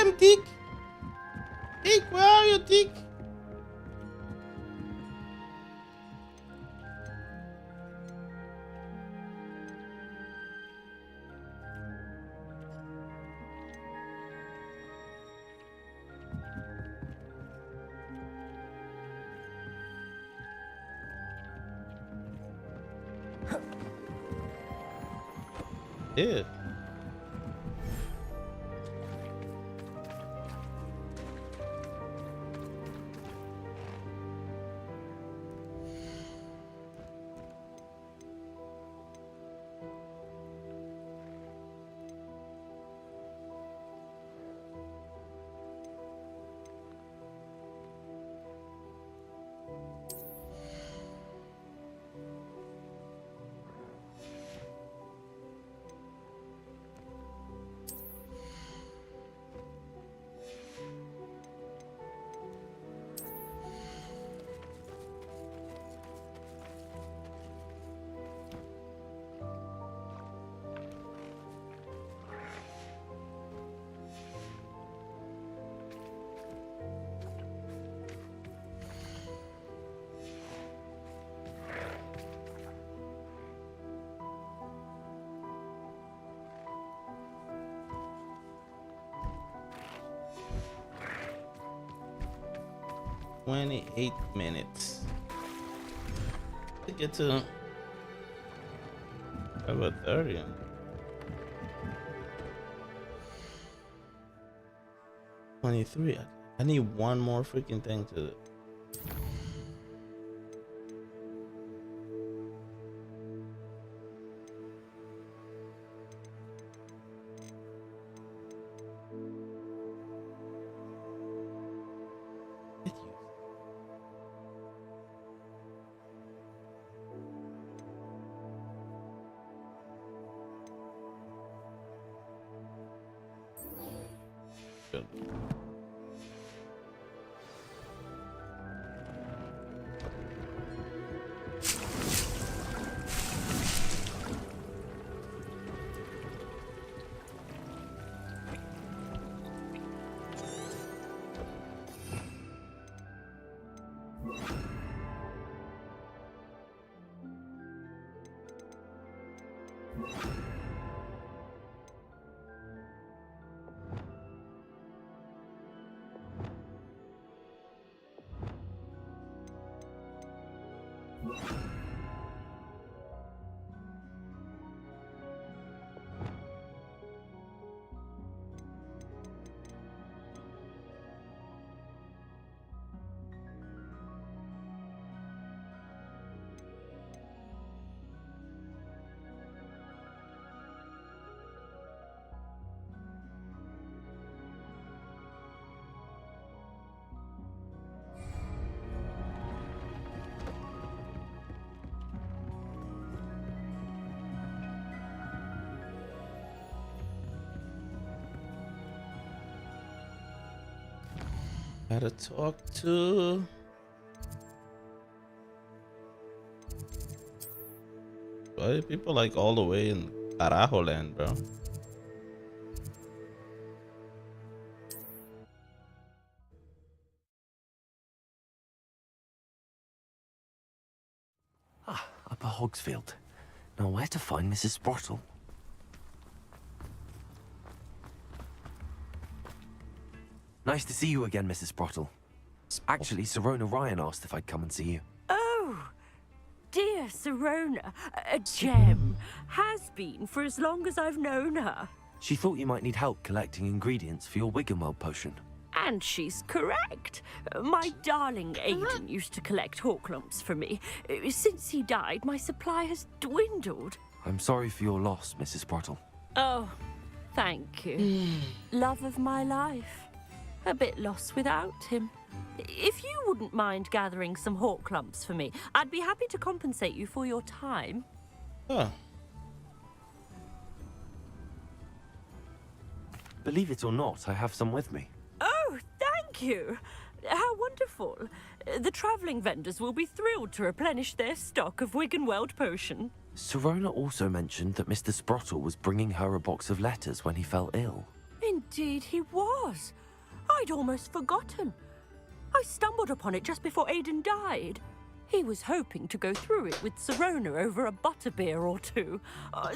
him, Deke! Deke, where are you, Deke? Yeah. "28 minutes to get to level 30. "23. I need one more freaking thing to Good. Gotta talk to why people like all the way in Carajo land, bro. Ah, Upper Hogsfield. Now where to find Mrs. Sprottle? Nice to see you again, Mrs. Sprottle. Actually, Sirona Ryan asked if I'd come and see you. Oh, dear Sirona, a gem. Has been for as long as I've known her. She thought you might need help collecting ingredients for your Wiggenweld potion. And she's correct. My darling Aiden used to collect Hawklumps for me. Since he died, my supply has dwindled. I'm sorry for your loss, Mrs. Sprottle. Oh, thank you. Love of my life. A bit lost without him. If you wouldn't mind gathering some Hawklumps for me, I'd be happy to compensate you for your time. Huh. Believe it or not, I have some with me. Oh, thank you. How wonderful. The travelling vendors will be thrilled to replenish their stock of Wiggenweld potion. Sirona also mentioned that Mr. Sprottle was bringing her a box of letters when he fell ill. Indeed he was. I'd almost forgotten. I stumbled upon it just before Aidan died. He was hoping to go through it with Sirona over a butterbeer or two.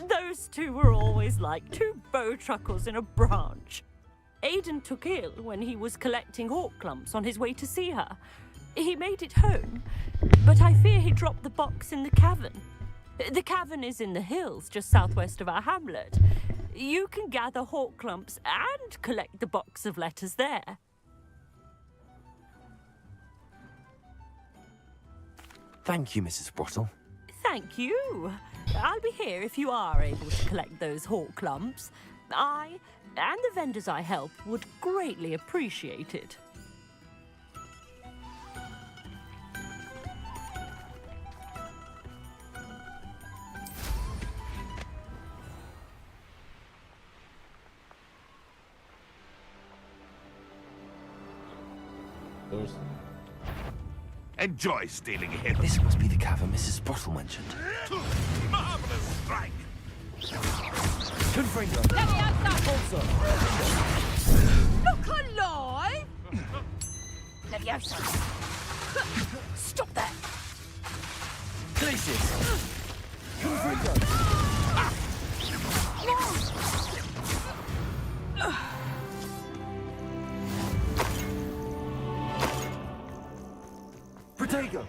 Those two were always like two bowtruckles in a branch. Aidan took ill when he was collecting hawk clumps on his way to see her. He made it home, but I fear he dropped the box in the cavern. The cavern is in the hills just southwest of our hamlet. You can gather hawk clumps and collect the box of letters there. Thank you, Mrs. Sprottle. Thank you. I'll be here if you are able to collect those hawk clumps. I and the vendors I help would greatly appreciate it. Enjoy stealing a hit. This must be the cavern Mrs. Sprottle mentioned. Marvelous strike! Confringo! Let me outside! Also! Look alive! Leviosa! Stop that! Glacius! Confringo! Protego!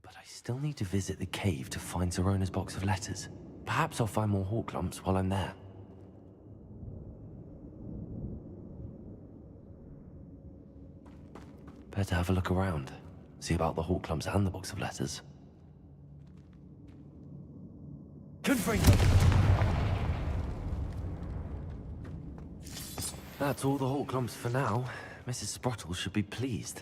But I still need to visit the cave to find Sirona's box of letters. Perhaps I'll find more hawk lumps while I'm there. Better have a look around. See about the hawk lumps and the box of letters. Confringo! That's all the hawk lumps for now. Mrs. Sprottle should be pleased.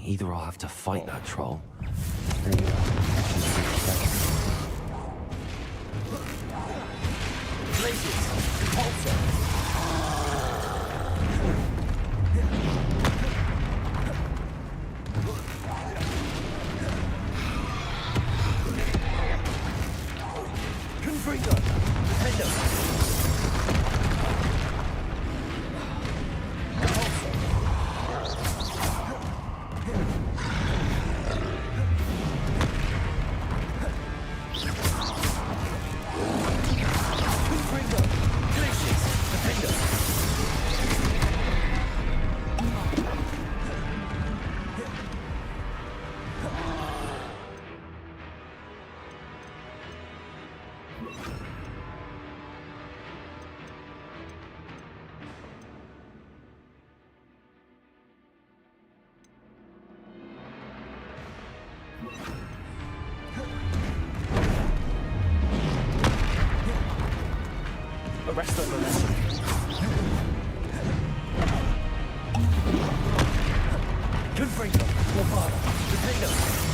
Either I'll have to fight that troll, Arrest on the lesson. Confringo! Lombardo! Potato!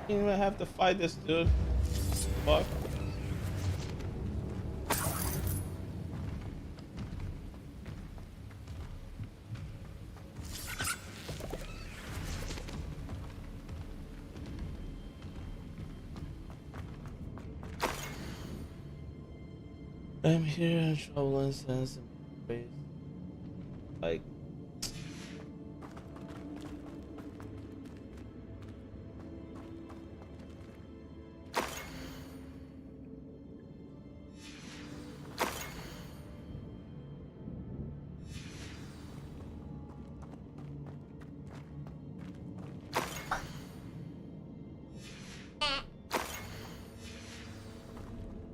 You didn't even have to fight this dude. Fuck. I'm here in trouble and sense and praise. Like,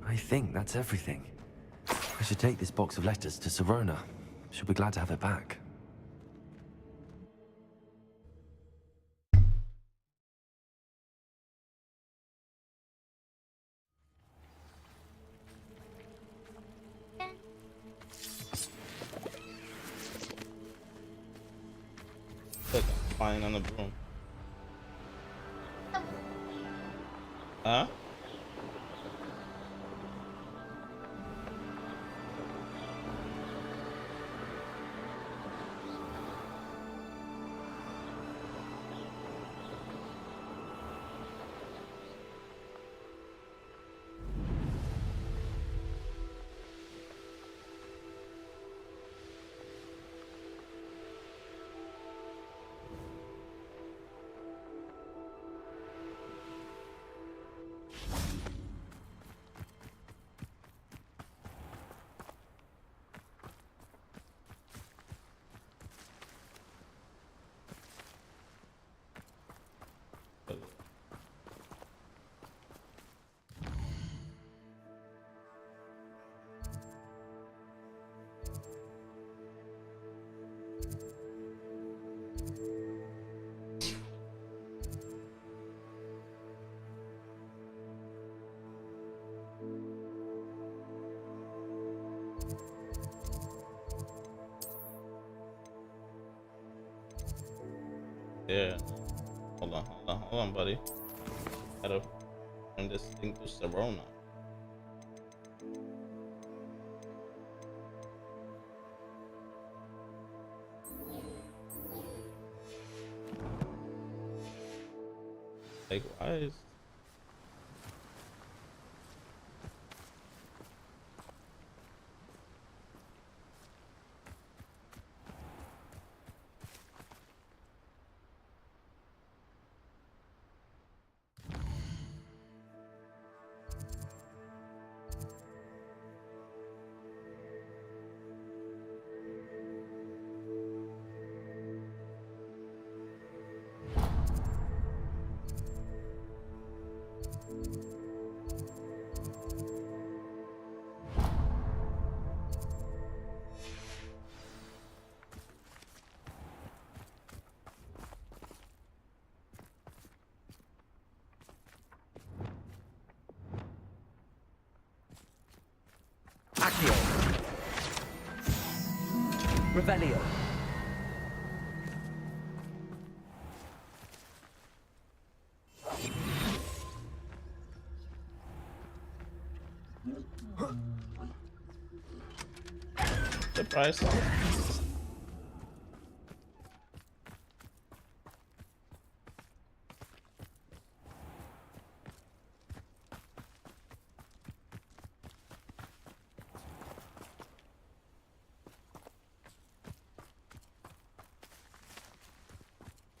I think that's everything. I should take this box of letters to Sirona. She'll be glad to have it back. look, I'm flying on the broom. Huh? Yeah. Hold on, buddy. Gotta turn this thing to Sirona. Like, why is... Accio. Revelio. Surprise.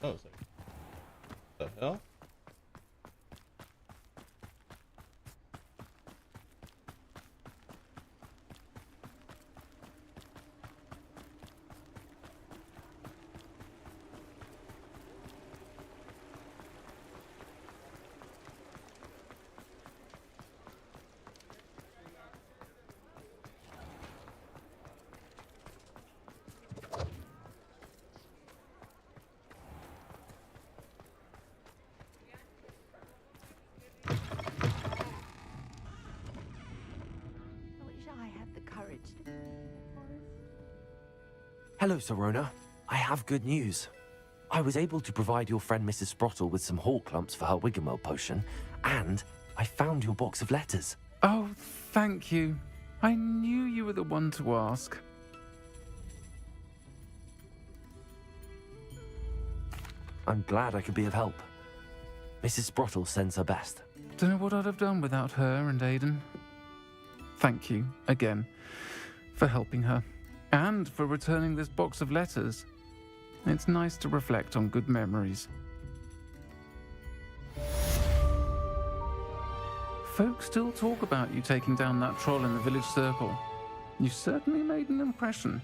Oh, it's like, what the hell? Hello, Sirona. I have good news. I was able to provide your friend Mrs. Sprottle with some hawk lumps for her Wiggenweld potion, and I found your box of letters. Oh, thank you. I knew you were the one to ask. I'm glad I could be of help. Mrs. Sprottle sends her best. Don't know what I'd have done without her and Aidan. Thank you, again, for helping her, and for returning this box of letters. It's nice to reflect on good memories. Folks still talk about you taking down that troll in the village circle. You certainly made an impression.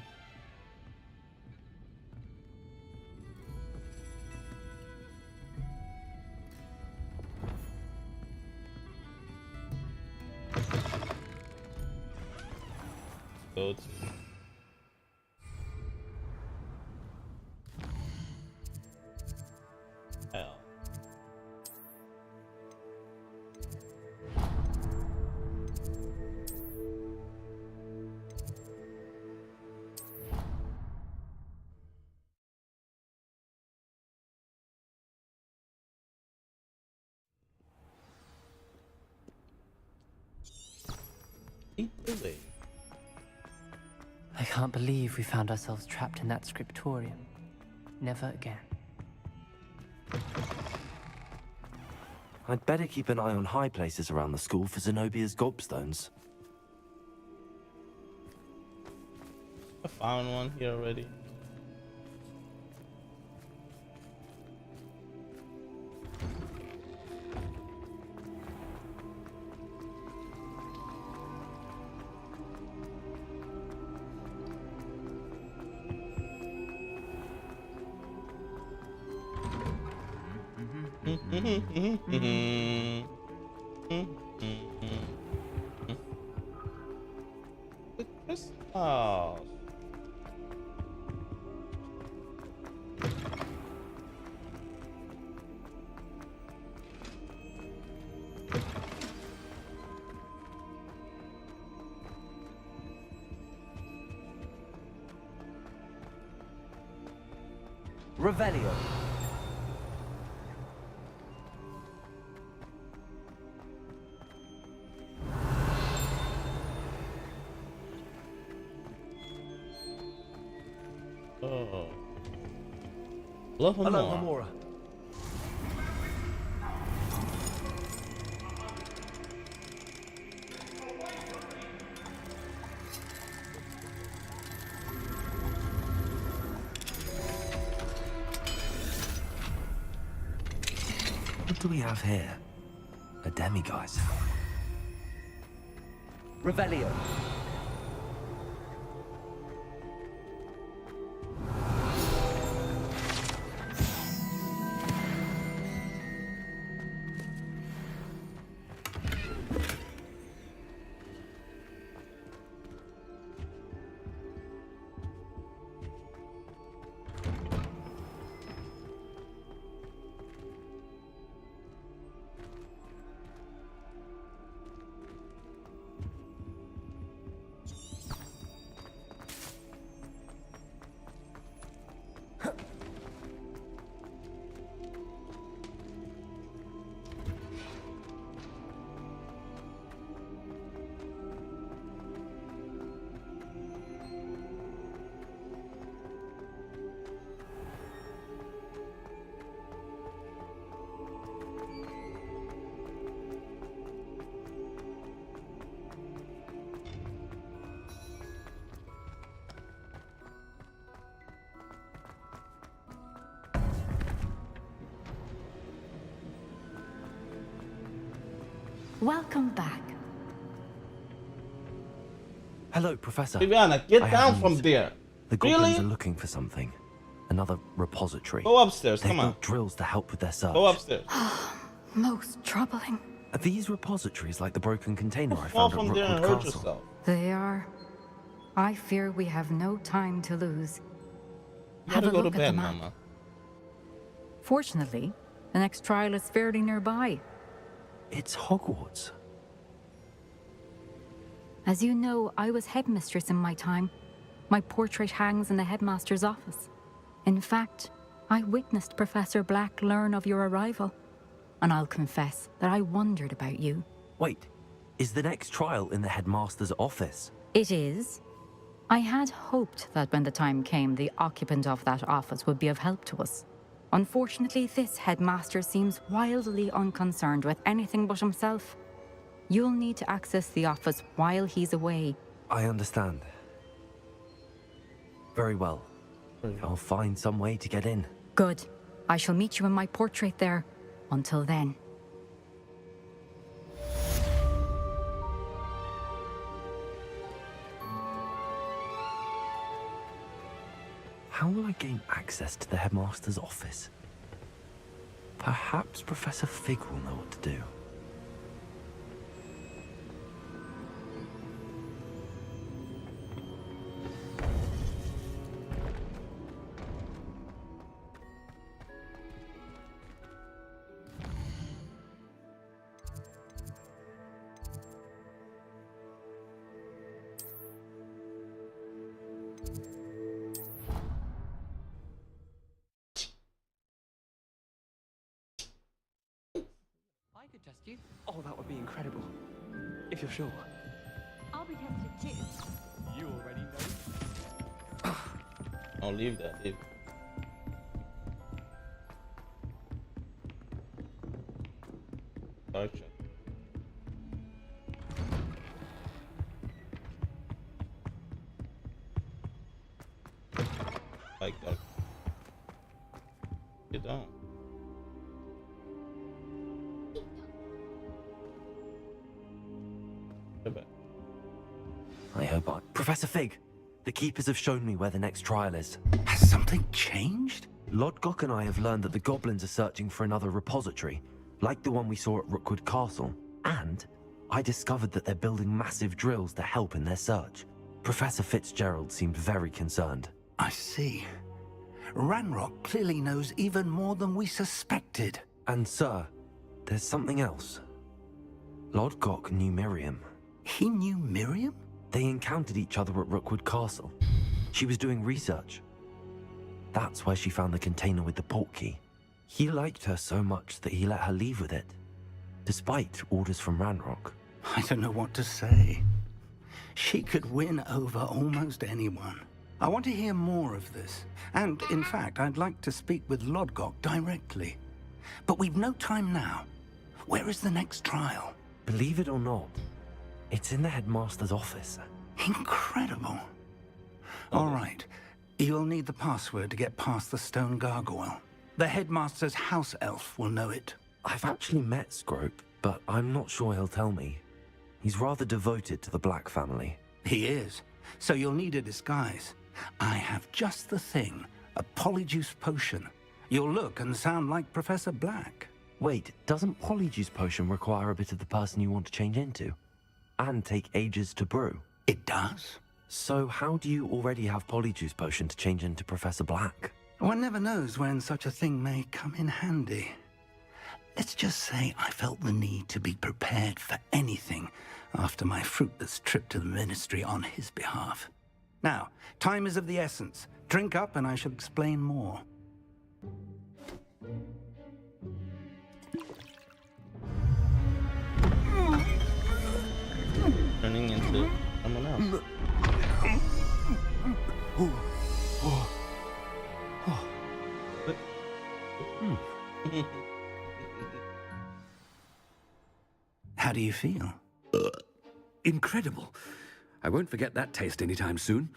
Go to hell. Eat away. I can't believe we found ourselves trapped in that scriptorium. Never again. I'd better keep an eye on high places around the school for Zenobia's gobstones. I found one here already. The crystals. Revelio. Oh. Alohomora. What do we have here? A demiguise. Revelio. Welcome back. Hello, Professor. Viviana, get I down have from news. there. The goblins Really? are looking for something. Another repository. Go upstairs, They've come on. built drills to help with their search. Go upstairs. Most troubling. Are these repositories like the broken container I Fall found at from there and Rookwood hurt Castle? yourself. They are. I fear we have no time to lose. You Have gotta a go to look at bed, the map. Mama. Fortunately, the next trial is fairly nearby. It's Hogwarts. As you know, I was headmistress in my time. My portrait hangs in the headmaster's office. In fact, I witnessed Professor Black learn of your arrival, and I'll confess that I wondered about you. Wait, is the next trial in the headmaster's office? It is. I had hoped that when the time came, the occupant of that office would be of help to us. Unfortunately, this headmaster seems wildly unconcerned with anything but himself. You'll need to access the office while he's away. I understand. Very well. I'll find some way to get in. Good. I shall meet you in my portrait there. Until then. How will I gain access to the headmaster's office? Perhaps Professor Fig will know what to do. I could test you. Oh, that would be incredible. If you're sure. I'll be tested too. You already know. I'll leave that. Leave. Gotcha. Like that. Get down. I hope I... Professor Fig! The Keepers have shown me where the next trial is. Has something changed? Lodgok and I have learned that the goblins are searching for another repository, like the one we saw at Rookwood Castle. And I discovered that they're building massive drills to help in their search. Professor Fitzgerald seemed very concerned. I see. Ranrock clearly knows even more than we suspected. And sir, there's something else. Lodgok knew Miriam. He knew Miriam? They encountered each other at Rookwood Castle. She was doing research. That's where she found the container with the port key. He liked her so much that he let her leave with it, despite orders from Ranrock. I don't know what to say. She could win over almost anyone. I want to hear more of this. And, in fact, I'd like to speak with Lodgok directly. But we've no time now. Where is the next trial? Believe it or not, it's in the headmaster's office. Incredible. All right. You'll need the password to get past the stone gargoyle. The headmaster's house elf will know it. I've actually met Scrope, but I'm not sure he'll tell me. He's rather devoted to the Black family. He is. So you'll need a disguise. I have just the thing. A polyjuice potion. You'll look and sound like Professor Black. Wait, doesn't polyjuice potion require a bit of the person you want to change into? And take ages to brew? It does. So how do you already have polyjuice potion to change into Professor Black? One never knows when such a thing may come in handy. Let's just say I felt the need to be prepared for anything after my fruitless trip to the Ministry on his behalf. Now, time is of the essence. Drink up and I shall explain more. Turning into someone else. How do you feel? Incredible. I won't forget that taste anytime soon.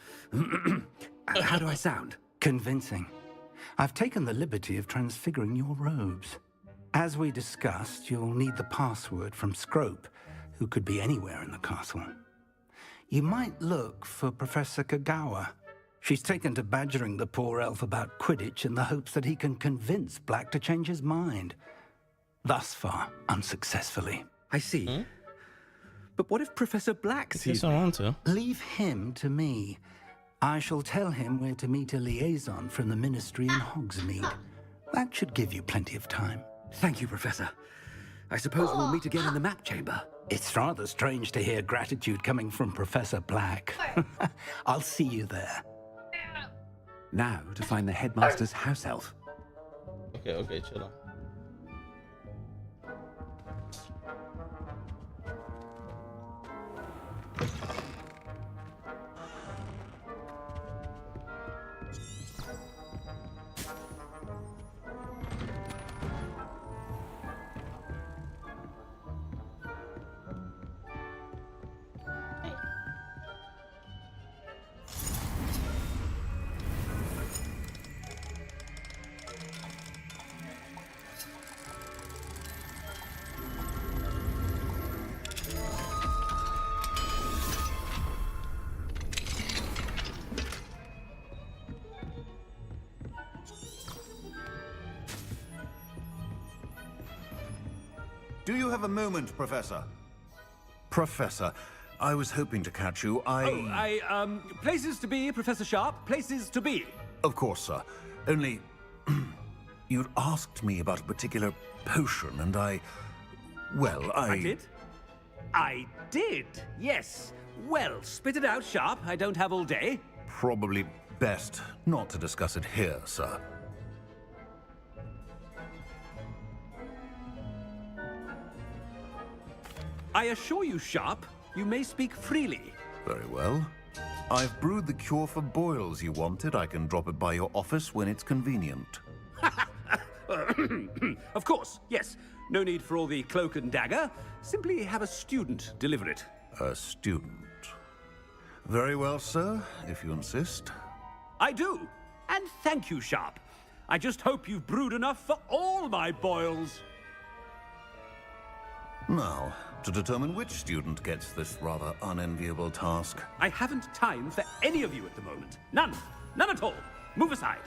How do I sound? Convincing. I've taken the liberty of transfiguring your robes. As we discussed, you'll need the password from Scrope, who could be anywhere in the castle. You might look for Professor Kagawa. She's taken to badgering the poor elf about Quidditch in the hopes that he can convince Black to change his mind. Thus far, unsuccessfully. I see. But what if Professor Black sees I want to. Leave him to me. I shall tell him where to meet a liaison from the Ministry in Hogsmeade. That should give you plenty of time. Thank you, Professor. I suppose we'll meet again in the map chamber. It's rather strange to hear gratitude coming from Professor Black. I'll see you there. Now to find the headmaster's house elf. Okay, chill. Do you have a moment, Professor? Professor, I was hoping to catch you. Places to be, Professor Sharp. Places to be. Of course, sir. Only... you'd asked me about a particular potion, and I did? I did, yes. Well, spit it out, Sharp. I don't have all day. Probably best not to discuss it here, sir. I assure you, Sharp, you may speak freely. Very well. I've brewed the cure for boils you wanted. I can drop it by your office when it's convenient. Of course, yes. No need for all the cloak and dagger. Simply have a student deliver it. A student. Very well, sir, if you insist. I do. And thank you, Sharp. I just hope you've brewed enough for all my boils. Now, to determine which student gets this rather unenviable task. I haven't time for any of you at the moment. None. None at all. Move aside.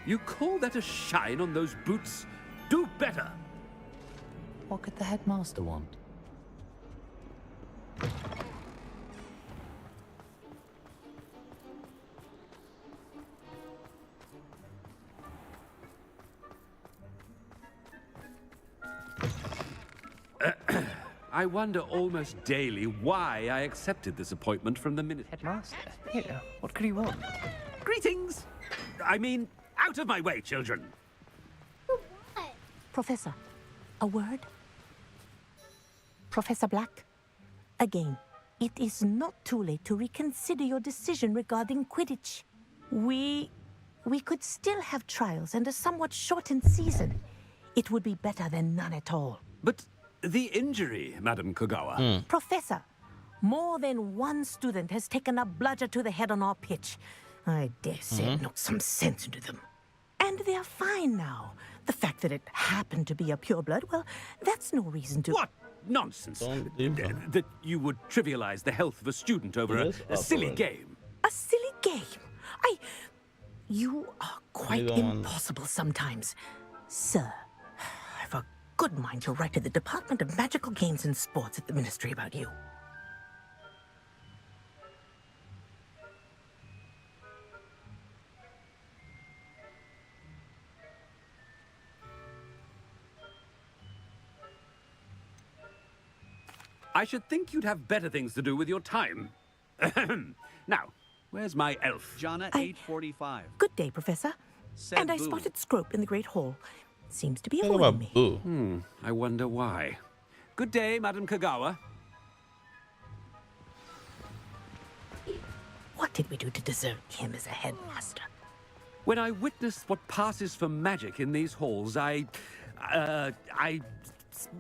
You call that a shine on those boots? Do better. What could the headmaster want? I wonder almost daily why I accepted this appointment from the minute... Headmaster? Here, what could he want? Greetings! I mean, out of my way, children! Professor, a word? Professor Black, again, it is not too late to reconsider your decision regarding Quidditch. We could still have trials and a somewhat shortened season. It would be better than none at all. But the injury, Madam Kogawa... Professor, more than one student has taken a bludger to the head on our pitch. I dare say it knocked some sense into them. And they're fine now. The fact that it happened to be a pureblood, well, that's no reason to... What nonsense! That you would trivialize the health of a student over a silly game. A silly game? You are quite impossible sometimes. Sir, I've a good mind to write to the Department of Magical Games and Sports at the Ministry about you. I should think you'd have better things to do with your time. Now, where's my elf? Jana, 8:45. Good day, Professor. Said and I Boo. spotted Scrope in the Great Hall. Seems to be avoiding me. I wonder why. Good day, Madam Kogawa. What did we do to deserve him as a headmaster? When I witness what passes for magic in these halls, I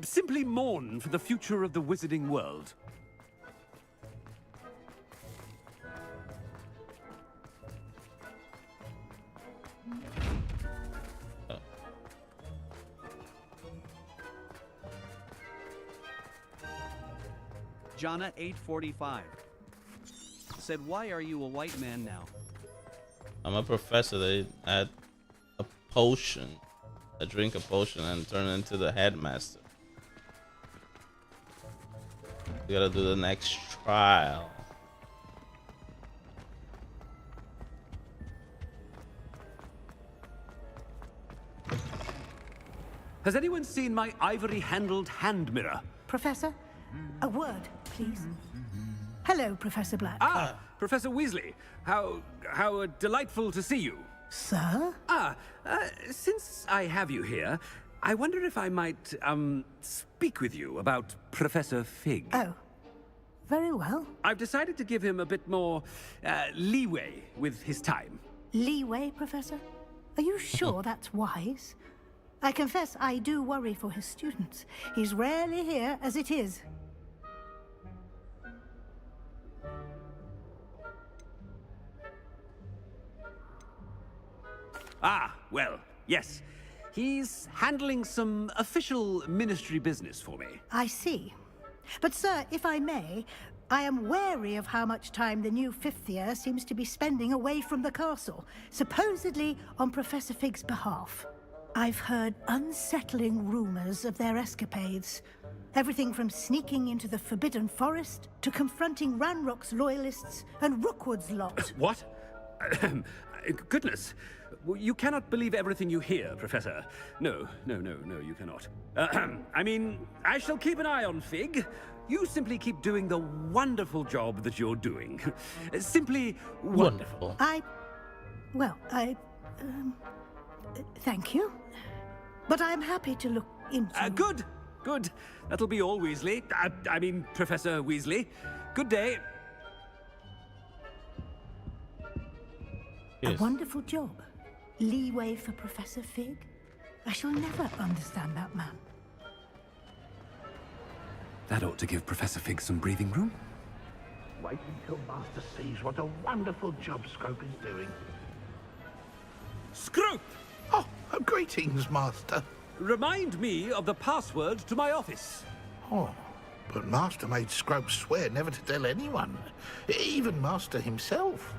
simply mourn for the future of the wizarding world. Jana, 8:45. Said, why are you a white man now? I'm a professor. They add a potion, drink a potion, and turn into the headmaster. We gotta do the next trial. Has anyone seen my ivory-handled hand mirror? Professor, a word, please. Hello. Hello, Professor Black. Ah, Professor Weasley. How delightful to see you. Sir? Since I have you here, I wonder if I might, speak with you about Professor Fig. Oh, very well. I've decided to give him a bit more, leeway with his time. Leeway, Professor? Are you sure that's wise? I confess I do worry for his students. He's rarely here as it is. Ah, well, yes. He's handling some official ministry business for me. I see. But, sir, if I may, I am wary of how much time the new fifth year seems to be spending away from the castle, supposedly on Professor Fig's behalf. I've heard unsettling rumors of their escapades. Everything from sneaking into the Forbidden Forest to confronting Ranrock's loyalists and Rookwood's lot. What? Goodness. You cannot believe everything you hear, Professor. No, you cannot. I mean, I shall keep an eye on Fig. You simply keep doing the wonderful job that you're doing. Simply wonderful. Thank you. But I'm happy to look into... Good. That'll be all, Weasley. I mean, Professor Weasley. Good day. A wonderful job. Leeway for Professor Fig? I shall never understand that man. That ought to give Professor Fig some breathing room. Wait until Master sees what a wonderful job Scrope is doing. Scrope! Oh, greetings, Master. Remind me of the password to my office. Oh, but Master made Scrope swear never to tell anyone, even Master himself.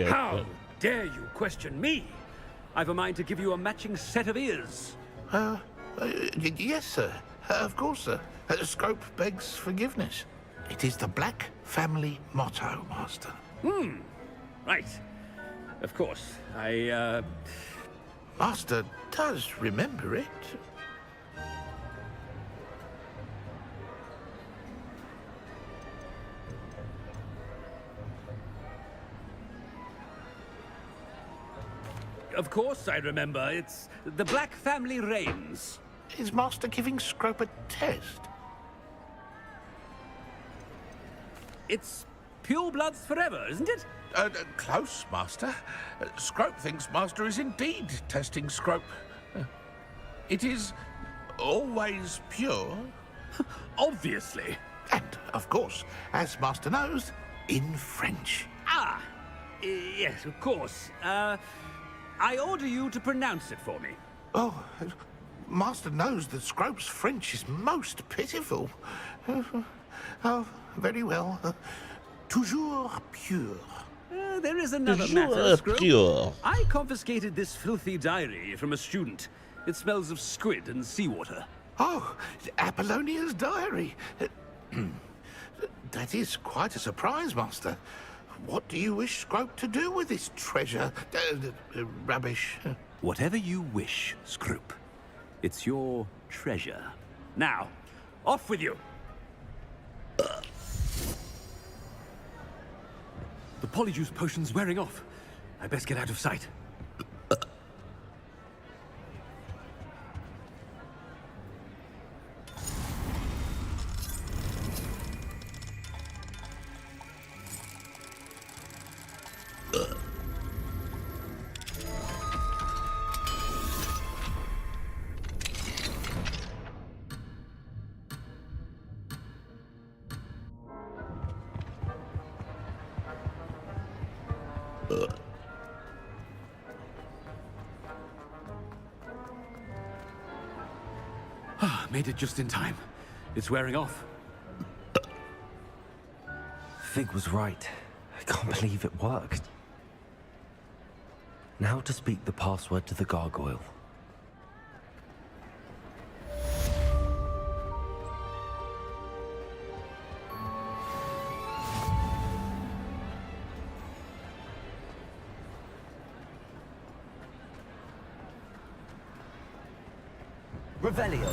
How dare you question me? I've a mind to give you a matching set of ears. Yes, sir. Of course, sir. Scrope begs forgiveness. It is the Black family motto, Master. Right. Of course. Master does remember it. Of course I remember. It's the Black family reigns. Is Master giving Scrope a test? It's pure bloods forever, isn't it? Close, Master. Scrope thinks Master is indeed testing Scrope. It is always pure. Obviously. And, of course, as Master knows, in French. Yes, of course. I order you to pronounce it for me. Oh, Master knows that Scrope's French is most pitiful. Oh, very well. Toujours pure. There is another matter, Scrope. I confiscated this filthy diary from a student. It smells of squid and seawater. Oh, Apollonia's diary. That is quite a surprise, Master. What do you wish Scrope to do with this treasure? Rubbish. Whatever you wish, Scrope. It's your treasure. Now, off with you. The Polyjuice potion's wearing off. I best get out of sight. Made it just in time. It's wearing off. Fig was right. I can't believe it worked. Now to speak the password to the gargoyle. Revelio.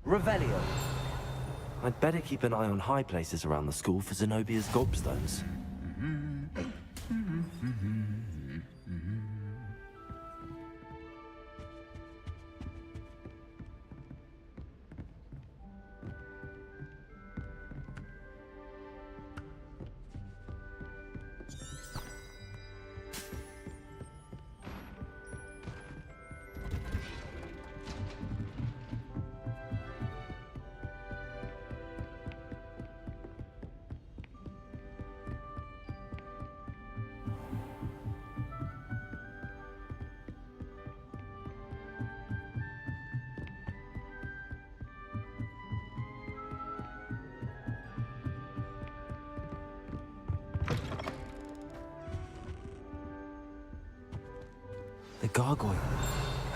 Revelio. I'd better keep an eye on high places around the school for Zenobia's gobstones. The gargoyle.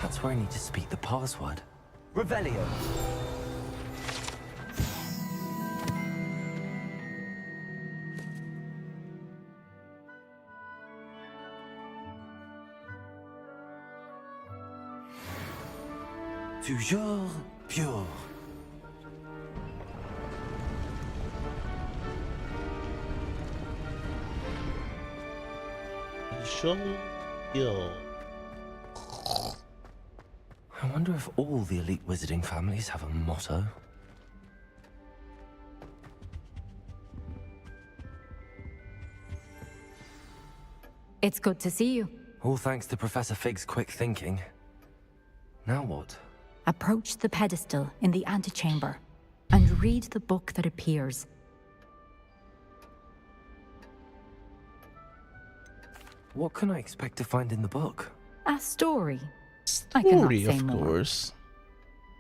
That's where I need to speak the password. Revelio. Toujours pure. Yo. I wonder if all the elite wizarding families have a motto. It's good to see you. All thanks to Professor Fig's quick thinking. Now what? Approach the pedestal in the antechamber and read the book that appears. What can I expect to find in the book? A story. I cannot Story, say of more. course.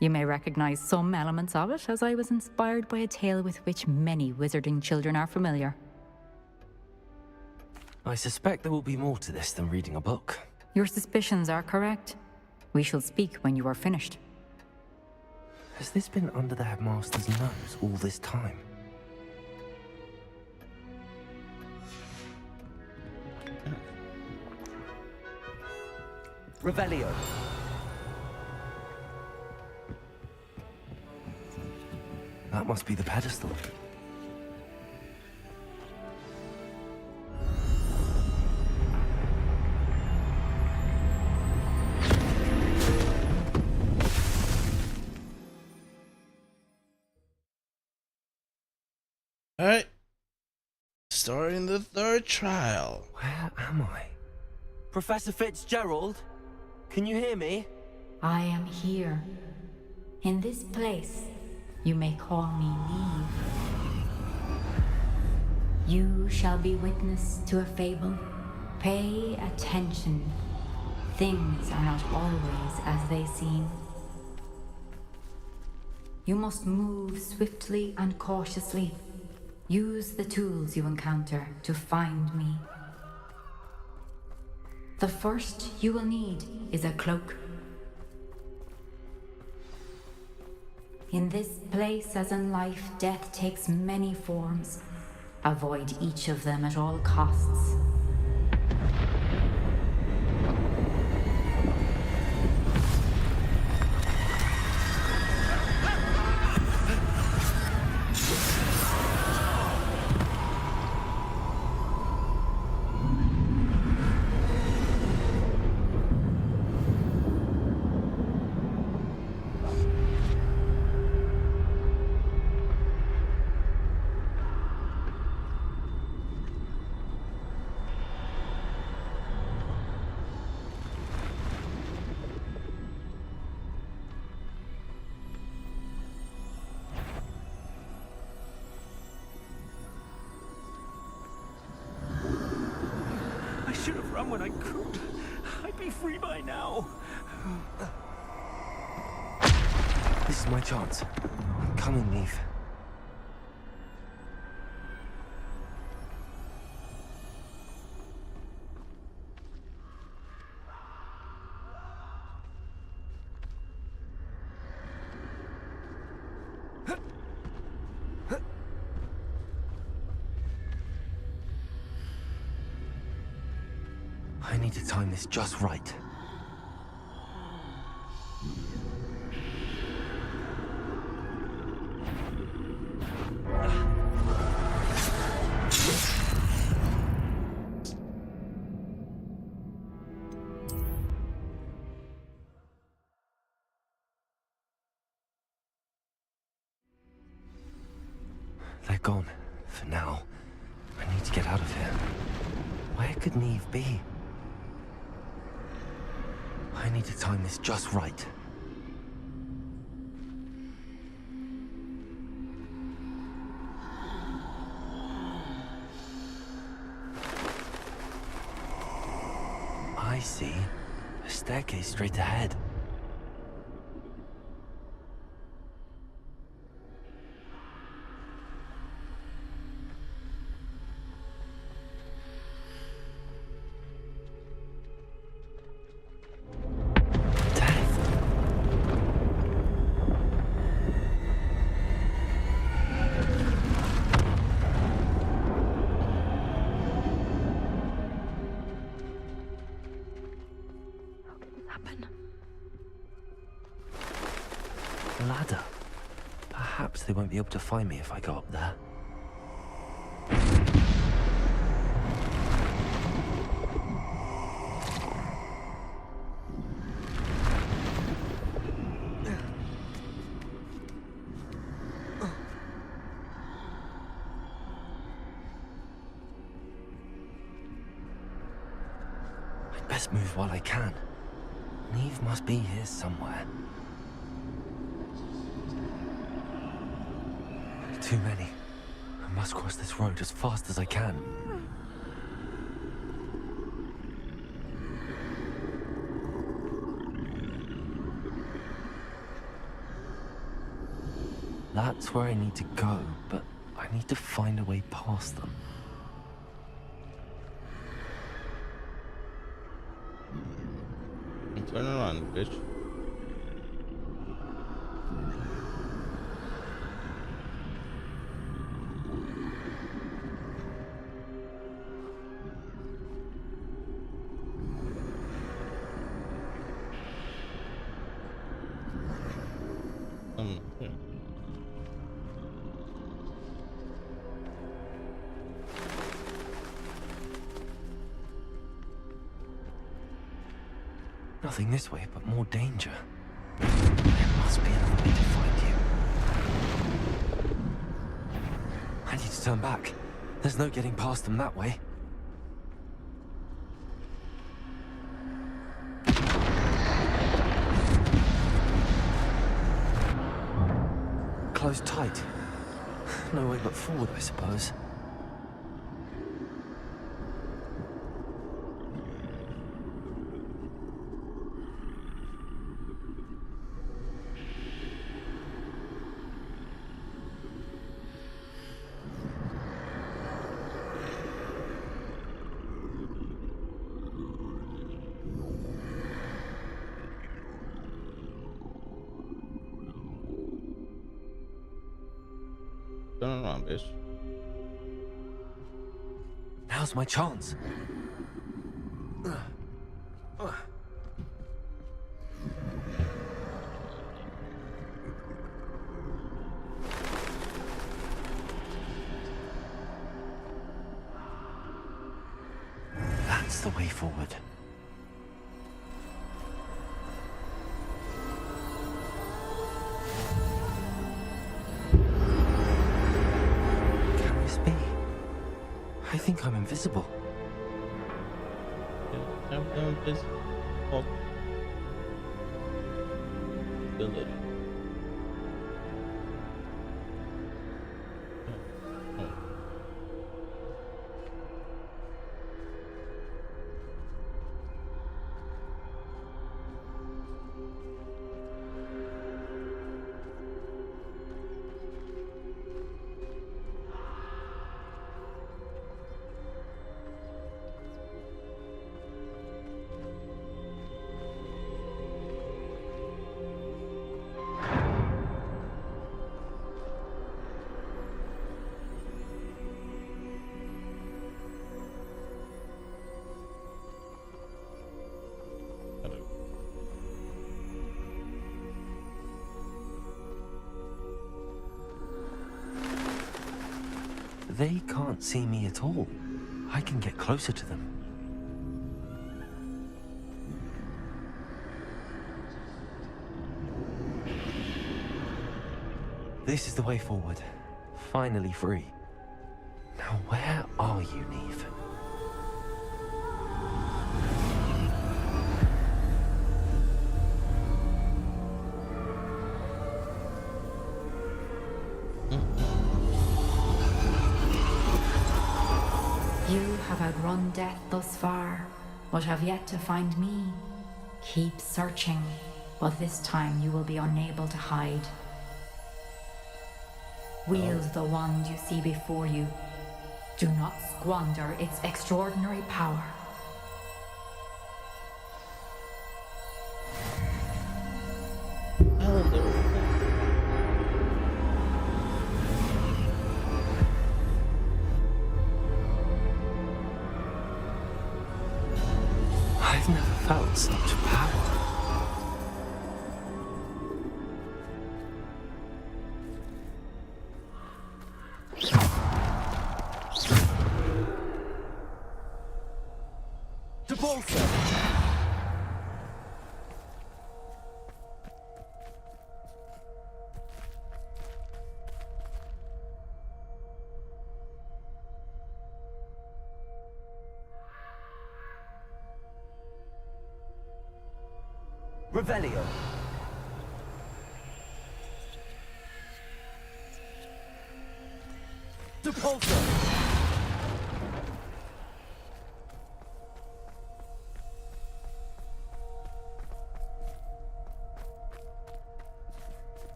You may recognize some elements of it, as I was inspired by a tale with which many wizarding children are familiar. I suspect there will be more to this than reading a book. Your suspicions are correct. We shall speak when you are finished. Has this been under the headmaster's nose all this time? Revelio. That must be the pedestal. Alright. Starting the third trial. Where am I? Professor Fitzgerald? Can you hear me? I am here. In this place, you may call me Neve. You shall be witness to a fable. Pay attention. Things are not always as they seem. You must move swiftly and cautiously. Use the tools you encounter to find me. The first you will need is a cloak. In this place, as in life, death takes many forms. Avoid each of them at all costs. I should have run when I could. I'd be free by now. This is my chance. I'm coming, Neve. I need to time this just right. gone. For now. I need to get out of here. Where could Neve be? I need to time this just right. I see. A staircase straight ahead. Ladder. Perhaps they won't be able to find me if I go up there. I'd best move while I can. Neve must be here somewhere. Too many. I must cross this road as fast as I can. That's where I need to go, but I need to find a way past them. Turn around, bitch. Here. Nothing this way, but more danger. There must be another way to find you. I need to turn back. There's no getting past them that way. Closed tight. No way but forward, I suppose. Turn around, bitch. Now's my chance. That's the way forward. Can this be? I think I'm invisible. Jump down this ability. They can't see me at all. I can get closer to them. This is the way forward. finally free. Now where are you, Neve? You have outrun death thus far, but have yet to find me. Keep searching, but this time you will be unable to hide. Wield the wand you see before you. Do not squander its extraordinary power. I've never felt such power. To bolster! Revelio. Depulso.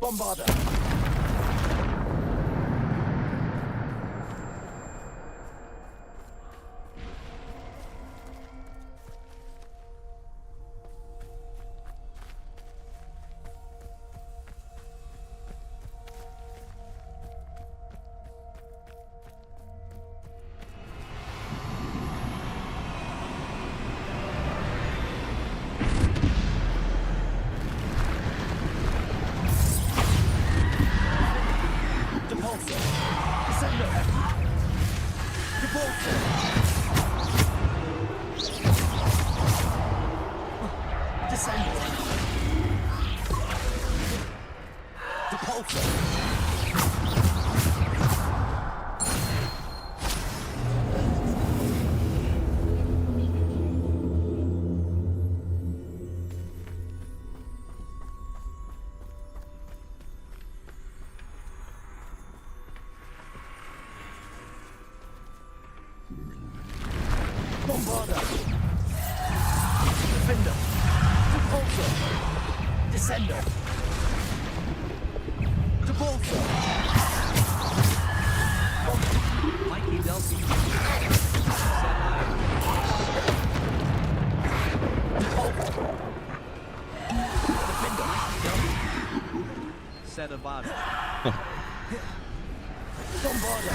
Bombarda. Bombarda. Defender. Depulso. Descender. Depulso. Mikey Delphi. Defender. Mikey Delphi. Set a body. Bombarda.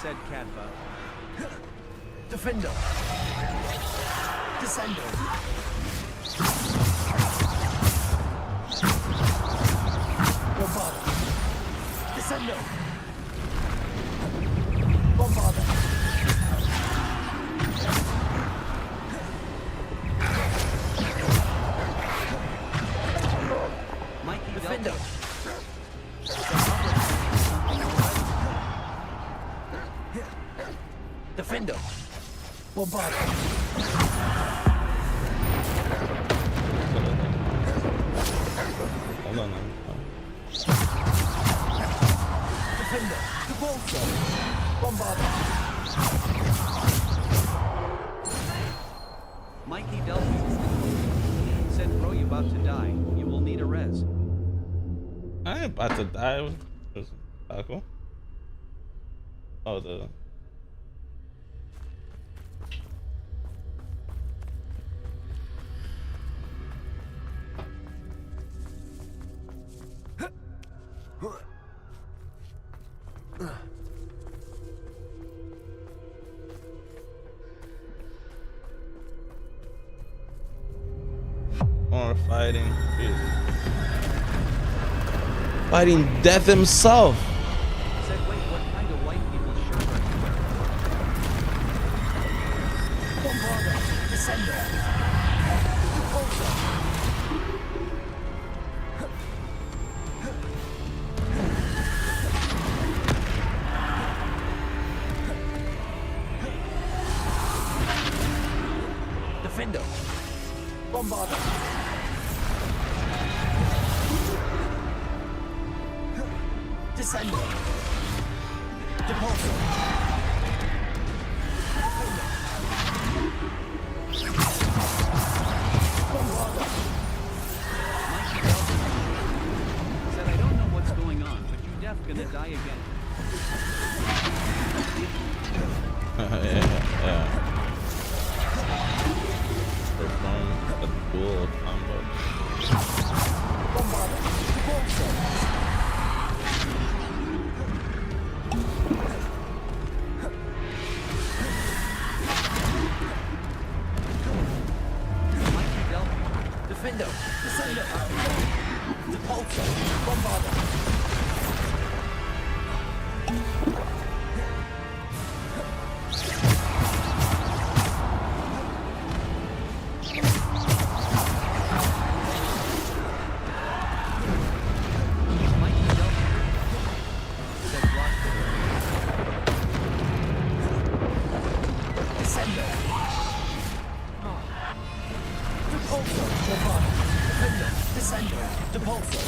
Said Cadva. Defender. Descender. Bombarda. Descender. Bombarda. Mikey Defender. Defender. Bombarda. Hold on. Defender. Depulso. Bombarda. Mikey Delphi. Said, bro, you about to die. You will need a res. I ain't about to die. Cool. Oh, the. Or fighting. Jeez. Fighting death himself. Said, wait, what kind of white people shirt are you wearing? Bombarder. Descender. Depulsor. Bombarder. Said I don't know what's going on, but you def gonna die again. Yeah. Perform a dual combo. Bombarder. Depulsor. Defender, Descender, Depulsor, Bombarder. Descender. Depulsor, Bombarder. Defender, Descender, Depulsor.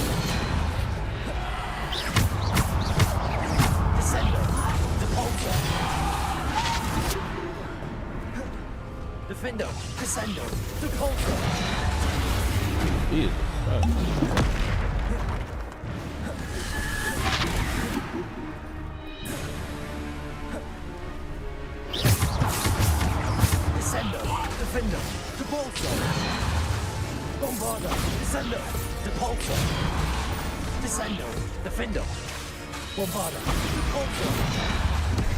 Descender, Depulsor. Defender, Descender, Depulsor. Jesus Christ. Descender, Defender, Depulsor. Bombarder, Descender, Depulsor. Descender, Defender. Bombarder, Depulsor.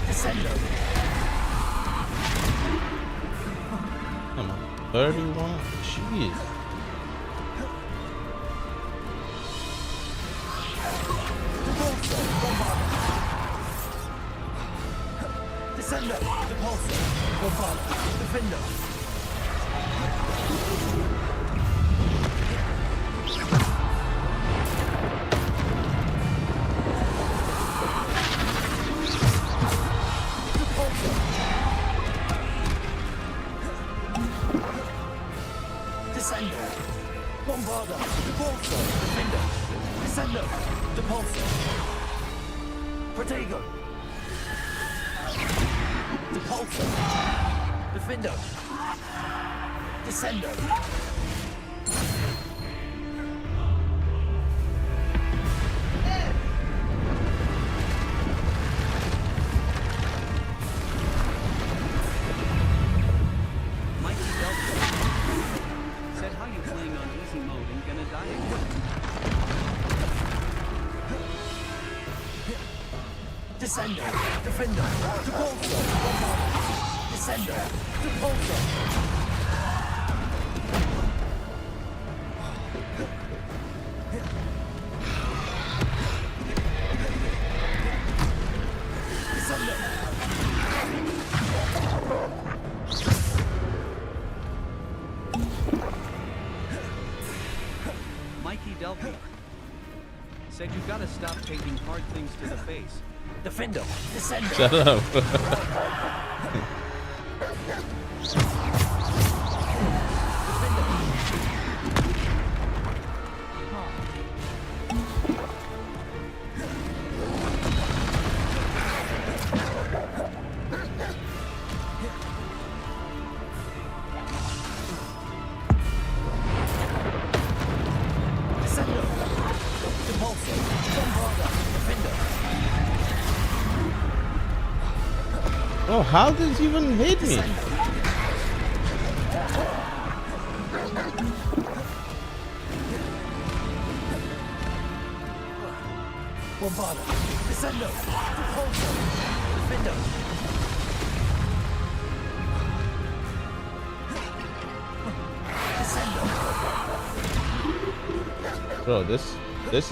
Descender. Come on. 31? Jeez. Depulsor, Bombarder. Descender, Depulsor. Bombarder, Defender. Descender, Bombarder, Depulsor, Defender, Descender, Depulsor, Protego, Depulsor, Defender, Descender. Said how you playing on easy mode and gonna die again. Descender, Defender, Depulsor, Bombarder, Descender, Depulsor. Descender. Mikey Delphi said you gotta stop taking hard things to the face. Defender, Descender. Shut up. Descender, Depulsor, Bombarder, Defender. Oh, how did it even hit me? Bombarder, Descender, Depulsor, Defender. Descender. Bro, this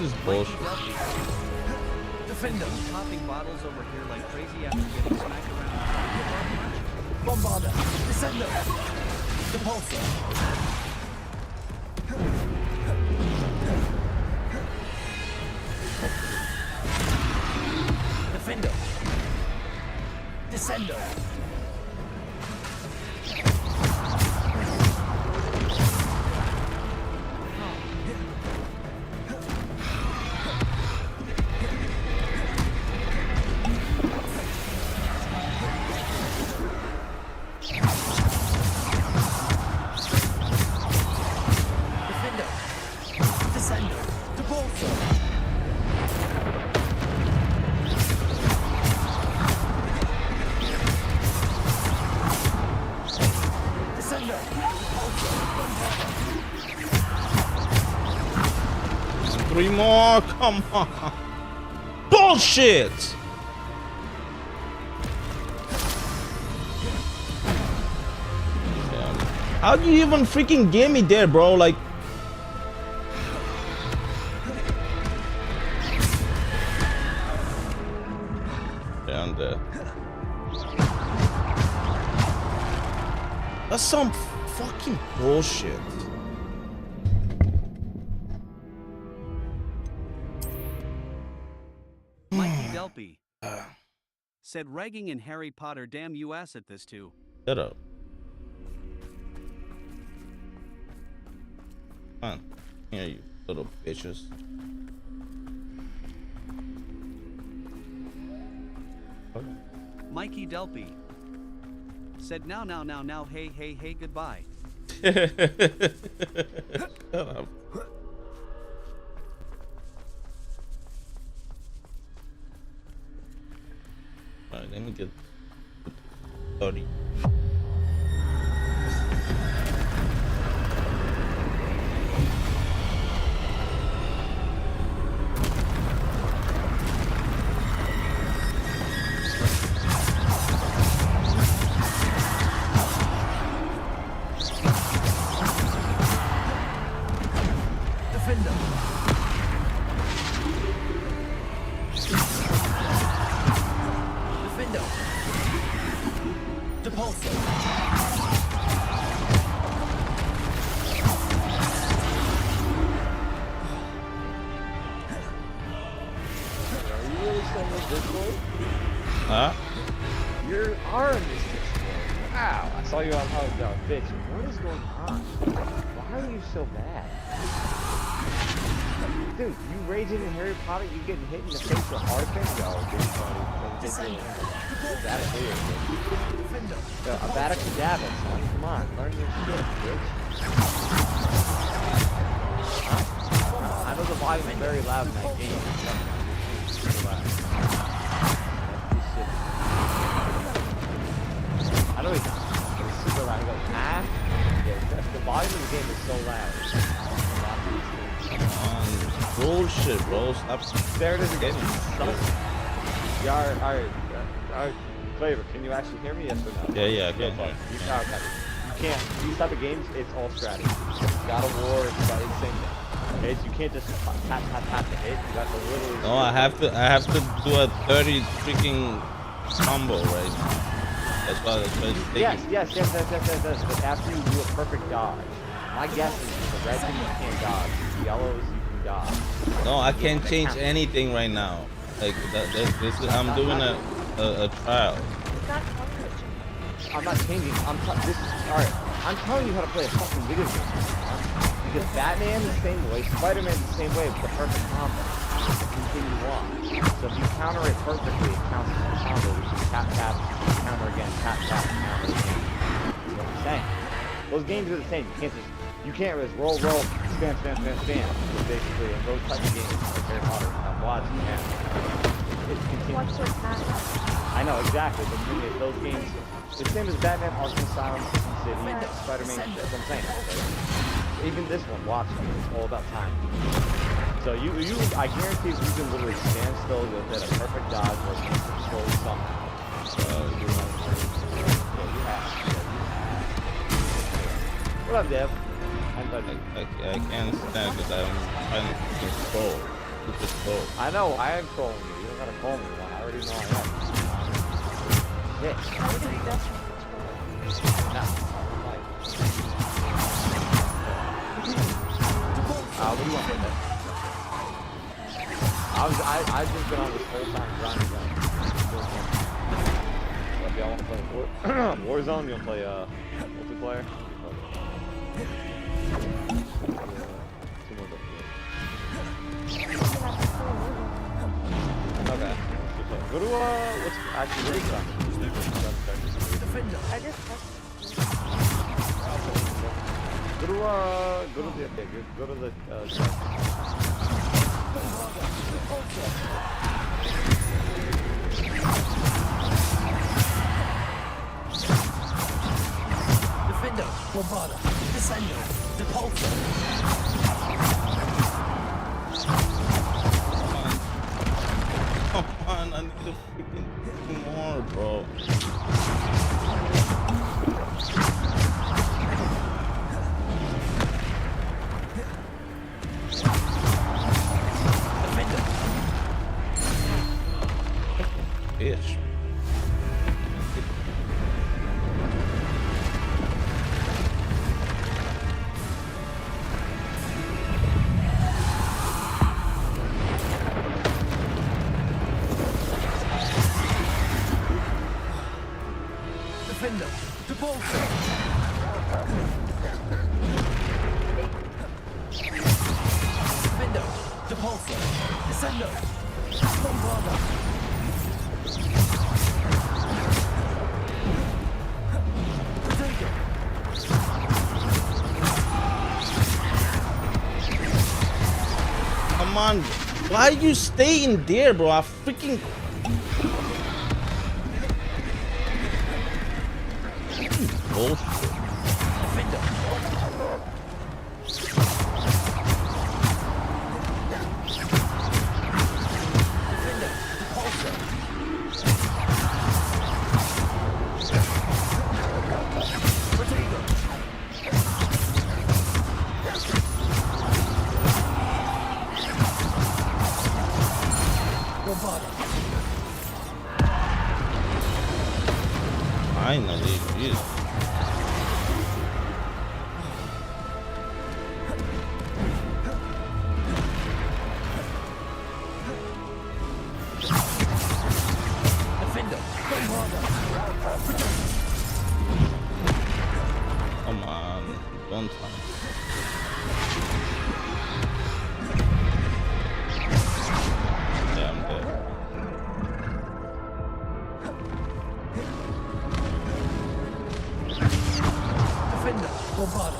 is bullshit. Defender. Popping bottles over here like crazy after getting smacked around. Bombarder, Descender, Depulsor. Defender. Descender. Descender. To bolster. Descender. And 3 more. Come on. Bullshit. How do you even freaking get me there, bro? Like, yeah, I'm dead. That's some fucking bullshit. Mikey Delpy said ragging in Harry Potter. Damn you ass at this too. Shut up. Come on. Here, you little bitches. Mikey Delpy said now, hey, goodbye. Shut up. Alright, let me get 30. Huh? Your arm is destroyed. Wow, I saw you on Hogwarts. Bitch, what is going on? Why are you so bad? Dude, you raging in Harry Potter, you getting hit in the face with Arkin? Yo, dude, funny. Yo, Avada Kedavra, son. Come on, learn your shit, bitch. Huh? I know the volume is very loud in that game. I know he's super loud. He goes, ah? Yeah, the volume of the game is so loud. Bullshit, bro. Stop. There it is again. Yeah, alright. Flavor, can you actually hear me? Yes or no? Yeah, I can. You can't. These type of games, it's all strategy. God of War, it's about the same thing. Okay, so you can't just tap to hit. You have to literally. No, I have to do a 30 freaking combo right now. That's why it's Yes. But after you do a perfect dodge, my guess is the red thing you can't dodge, the yellows you can dodge. No, I can't change anything right now. Like this is, I'm doing a trial. I'm not changing. Alright. I'm telling you how to play a fucking video game. Because Batman the same way, Spider-Man the same way with the perfect combo. Continue on. So if you counter it perfectly, it counts as a combo, which is tap, counter again, tap, counter again. You know what I'm saying? Those games are the same. You can't just roll, spam. Basically, and those type of games are very modern. Watching man. It's continuous. I know exactly, but the thing is, those games, the same as Batman, Arkham Asylum, City, Spider-Man. That's what I'm saying. Right? Even this one, watch me. It's all about time. So I guarantee you can literally stand still with a perfect dodge or control somehow. What up, Dev? I can't stand because I'm trying to control. I know, I am trolling you. You don't gotta call me one. I already know I am. Shit. What do you want with it? I've just been on this whole time grinding. So if y'all want to play Warzone, you want to play multiplayer? Okay. Go to what's actually what is that? I just go to to the. Defender, Bombarda, Descendo, Depulso. Come on, I need to freaking do more, bro. Bitch. Defender, Depulso. Defender, Depulso. Descendo. Bombarda. Come on. Why you stay in there, bro? I freaking. Bullshit. Finally, Jesus. Come on, don't time. Yeah, I'm dead. Defender, Bombarda.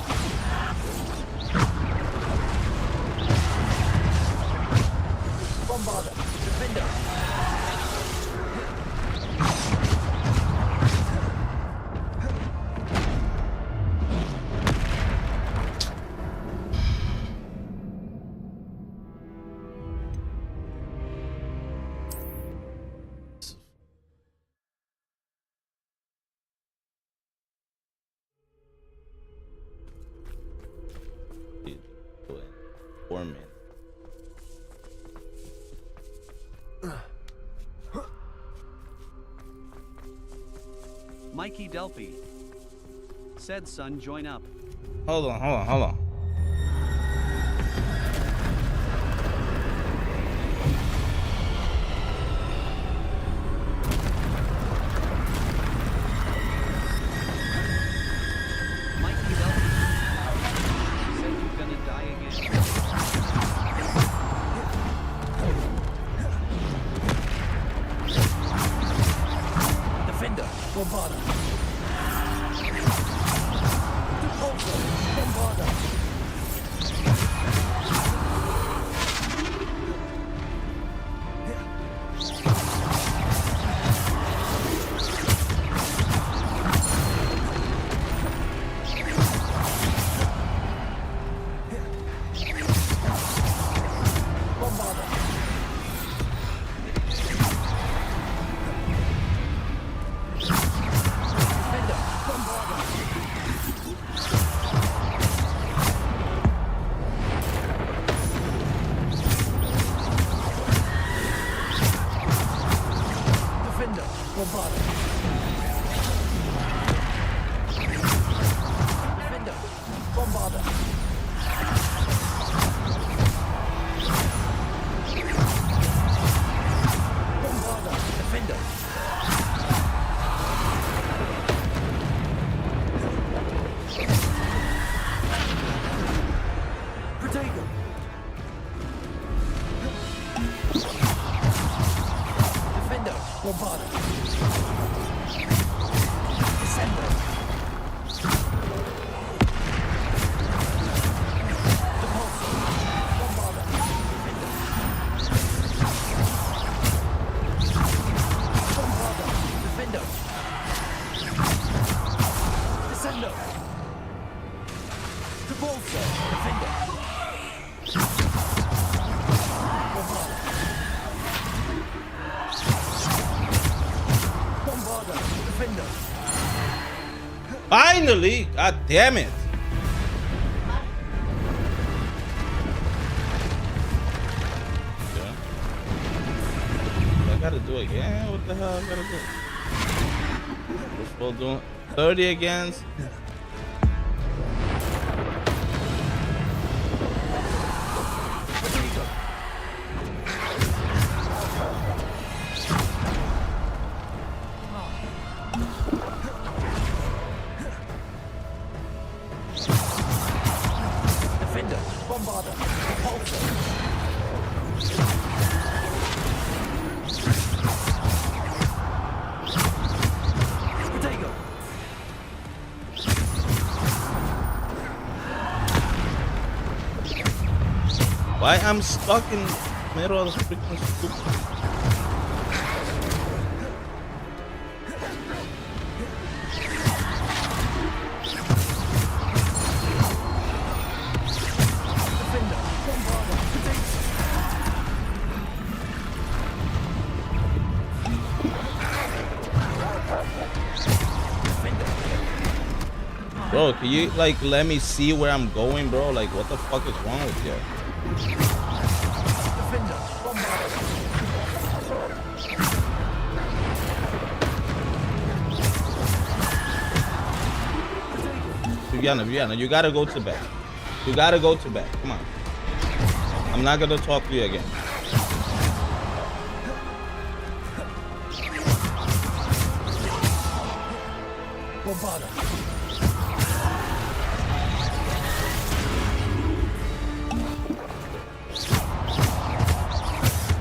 Bombarda, Defender. Poor man. Mikey Delphi. Said son, join up. Hold on. Mikey Delphi. Said you're gonna die again. Defender, Bombarda. Depulso, Bombarda. Bombarda, defender. Finally! God damn it! I gotta do it again? What the hell I gotta do? We're supposed to do 30 against. Defender, Bombarda, repulsor. Potato. Why I'm stuck in the middle of the freaking stupid. Defender, Bombarda, potato. Bro, can you like let me see where I'm going, bro? Like what the fuck is wrong with you? Defender, Bombarda. Viviana, you gotta go to bed. You gotta go to bed. Come on. I'm not gonna talk to you again. Bombarda.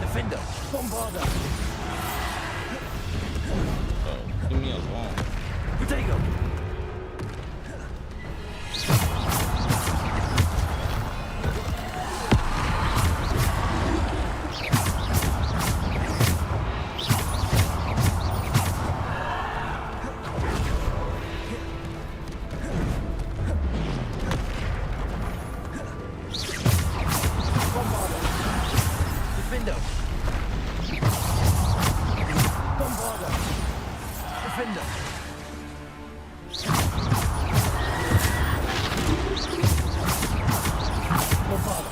Defender, Bombarda. Oh, leave me alone. Potato. Bombarda. Defender. Bombarda. Defender. Bombarda.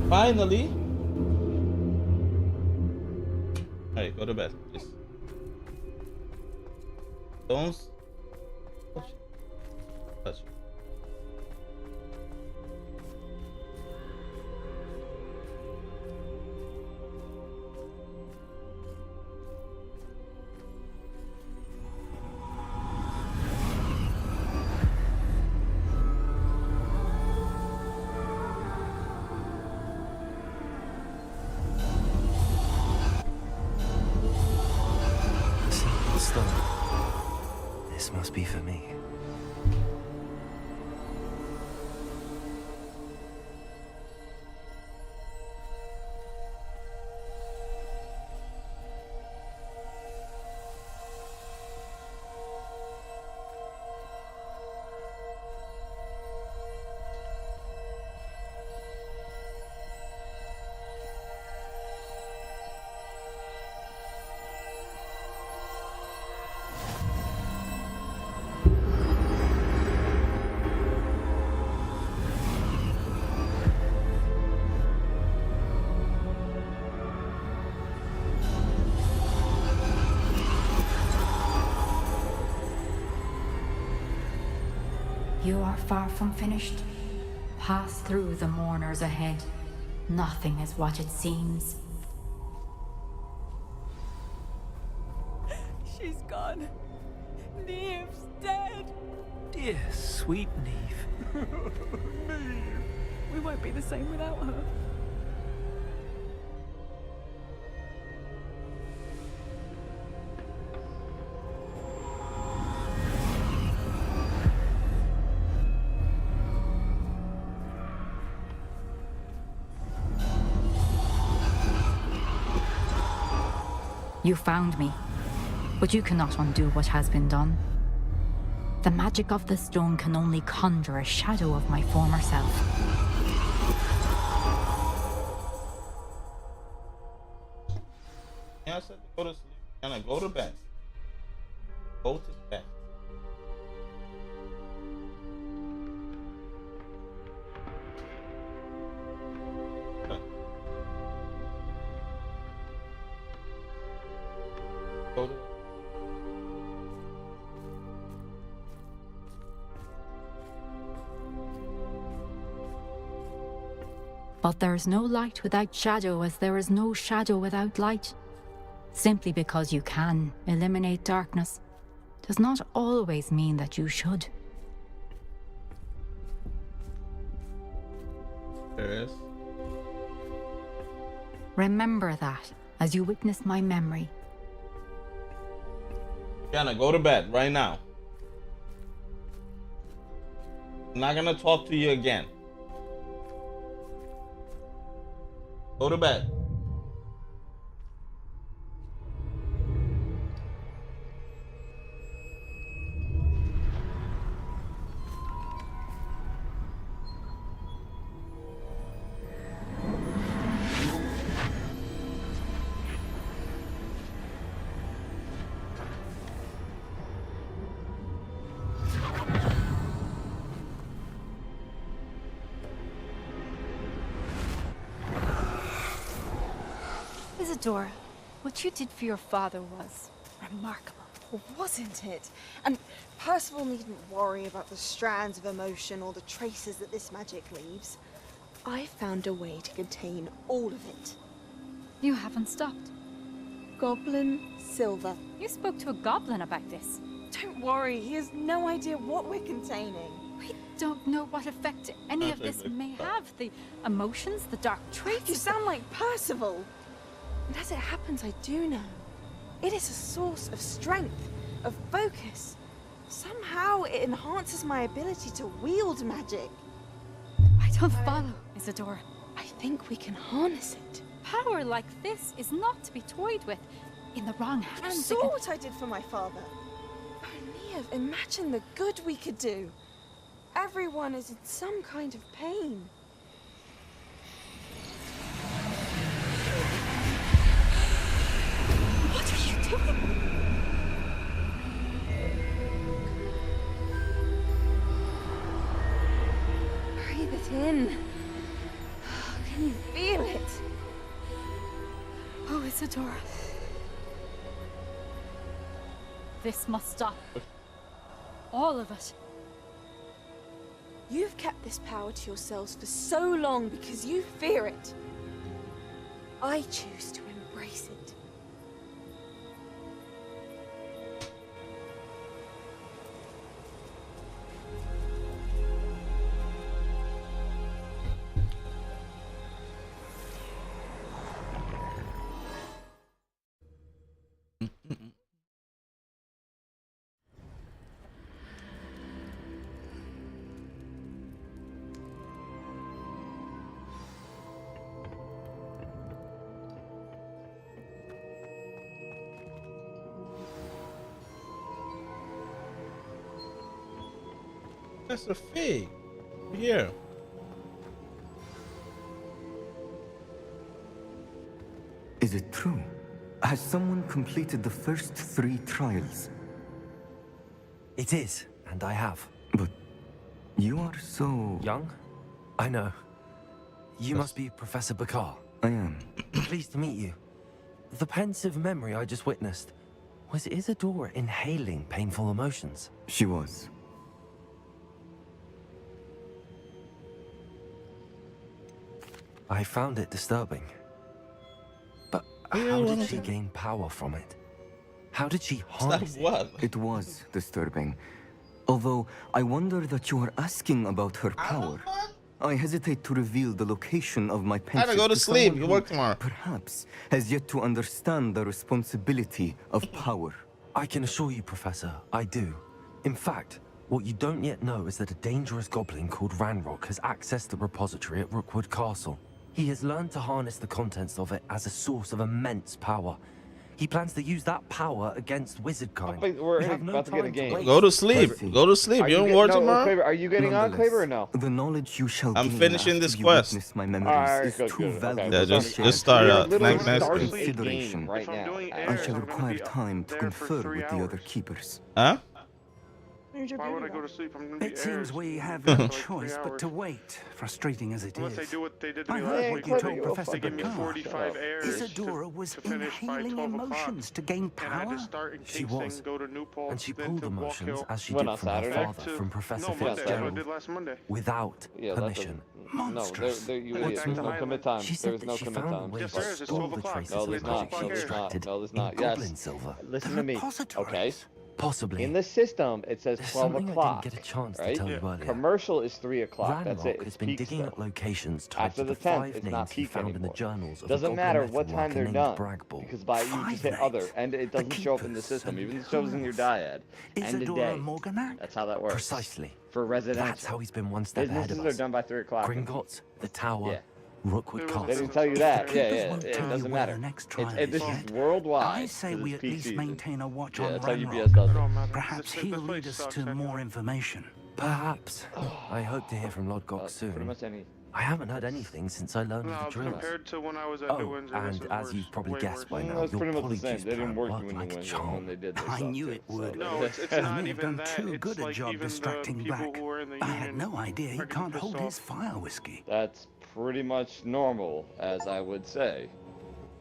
Finally. Alright, go to bed, please. Don't touch it. Touch it. Stone. This must be for me. You are far from finished. Pass through the mourners ahead. Nothing is what it seems. She's gone. Neve's dead. Dear sweet Neve. We won't be the same without her. You found me, but you cannot undo what has been done. The magic of the stone can only conjure a shadow of my former self. Yeah, I said to go to sleep. Can I go to bed? Go to bed. Okay. Go to But there is no light without shadow, as there is no shadow without light. Simply because you can eliminate darkness does not always mean that you should. There is. Remember that as you witness my memory. Kiana, go to bed right now. I'm not gonna talk to you again. Go to bed. Isadora, what you did for your father was remarkable. Well, wasn't it? And Percival needn't worry about the strands of emotion or the traces that this magic leaves. I found a way to contain all of it. You haven't stopped. Goblin Silver. You spoke to a goblin about this. Don't worry, he has no idea what we're containing. We don't know what effect any of this may have. The emotions, the dark traits. You sound like Percival. And as it happens, I do know. It is a source of strength, of focus. Somehow it enhances my ability to wield magic. I don't follow, Isadora. I think we can harness it. Power like this is not to be toyed with. In the wrong You hands, saw what I did for my father. Oh, Neve, imagine the good we could do. Everyone is in some kind of pain. What are you doing? Breathe it in. Can you feel it? Oh, Isadora. This must stop. All of it. You've kept this power to yourselves for so long because you fear it. I choose to embrace it. That's a fig. Here. Is it true? Has someone completed the first 3 trials? It is, and I have. But you are so... young? I know. You must be Professor Bakar. I am. Pleased to meet you. The pensive memory I just witnessed, was Isadora inhaling painful emotions? She was. I found it disturbing. But how did she gain power from it? How did she harness it? It was disturbing. Although, I wonder that you are asking about her power. I hesitate to reveal the location of my pensive. I gotta go to sleep. someone You who work tomorrow. Perhaps has yet to understand the responsibility of power. I can assure you, Professor, I do. In fact, what you don't yet know is that a dangerous goblin called Ranrock has accessed the repository at Rookwood Castle. He has learned to harness the contents of it as a source of immense power, He plans to use that power against wizard kind. We're We have no about to get a time game. waste. Go to sleep. Go to sleep. You don't work tomorrow? Claver, are you getting on, Claver, or no? The knowledge you shall I'm gain finishing after this you quest. witness my memories Alright, is good, too good. Okay, valuable. Yeah, just start out. literally Next starting quest. a game right now. I shall require time to confer with the other keepers. Huh? Why would I go to sleep? I'm gonna be It seems heirs. we have For no like choice 3 but hours. to wait, frustrating as it Unless is. they do what they did to I me heard last what week. you told Professor They gave me Bacard. 45 heirs Isadora was to finish by inhaling 12 o'clock. emotions to gain And I had power? to start in She Kingston, was. go to New Paltz, And she then pulled to emotions Walk Hill. as she When did on from her Saturday? father, from Professor No, Monday. That's what I Fitzgerald, did last Monday. without Yeah, that permission. Monstrous. There's no commit time. She said There's that no she commit found time. ways Yes, to there is. It's store 12 the o'clock. traces No, of there's the not. magic No, she there's not. extracted No, there's in not. goblin Yes. silver. Listen to me. Okay. Possibly. In the system, it says There's 12 something o'clock. I didn't get a chance right? to tell you earlier. Commercial is 3 o'clock. That's it. Ranrock It's has been peak digging stuff. at locations tied After to the the 10th, 5 it's not names he peak found in the anymore. journals of Doesn't a matter goblin what metalworker time they're named done, Bragball. because by you just hit other, and it doesn't show up in the system, even if it shows in your dyad. End of Isadora day. Morganac? That's how that works. Precisely. For residential. That's how he's been one step ahead Businesses of are us. done by 3 o'clock. Gringotts, the tower, Yeah. Rookwood Castle. They didn't tell you that. Yeah, yeah. won't It tell you doesn't where matter. the next trial This is is yet. worldwide. I say 'cause we it's at peak least season. maintain a watch Yeah, on that's how Ranrock. UPS does it. Perhaps he'll lead us to more information. Perhaps. I hope to hear from Lodgok soon. Pretty much any. I haven't heard anything since I learned No, the drills. compared to when I was at New Oh, Windsor, this and is as worse. you've probably Way guessed by worse. now, That's your pretty much the same. polyjuice They didn't plan work worked when you like a went charm. when they did this I stuff, knew too, it would. so- No, it's I not may have even done that. too It's good a like job even distracting the people Brack. who were in the I union had no idea he are getting can't pissed hold off. his fire whiskey. That's pretty much normal, as I would say.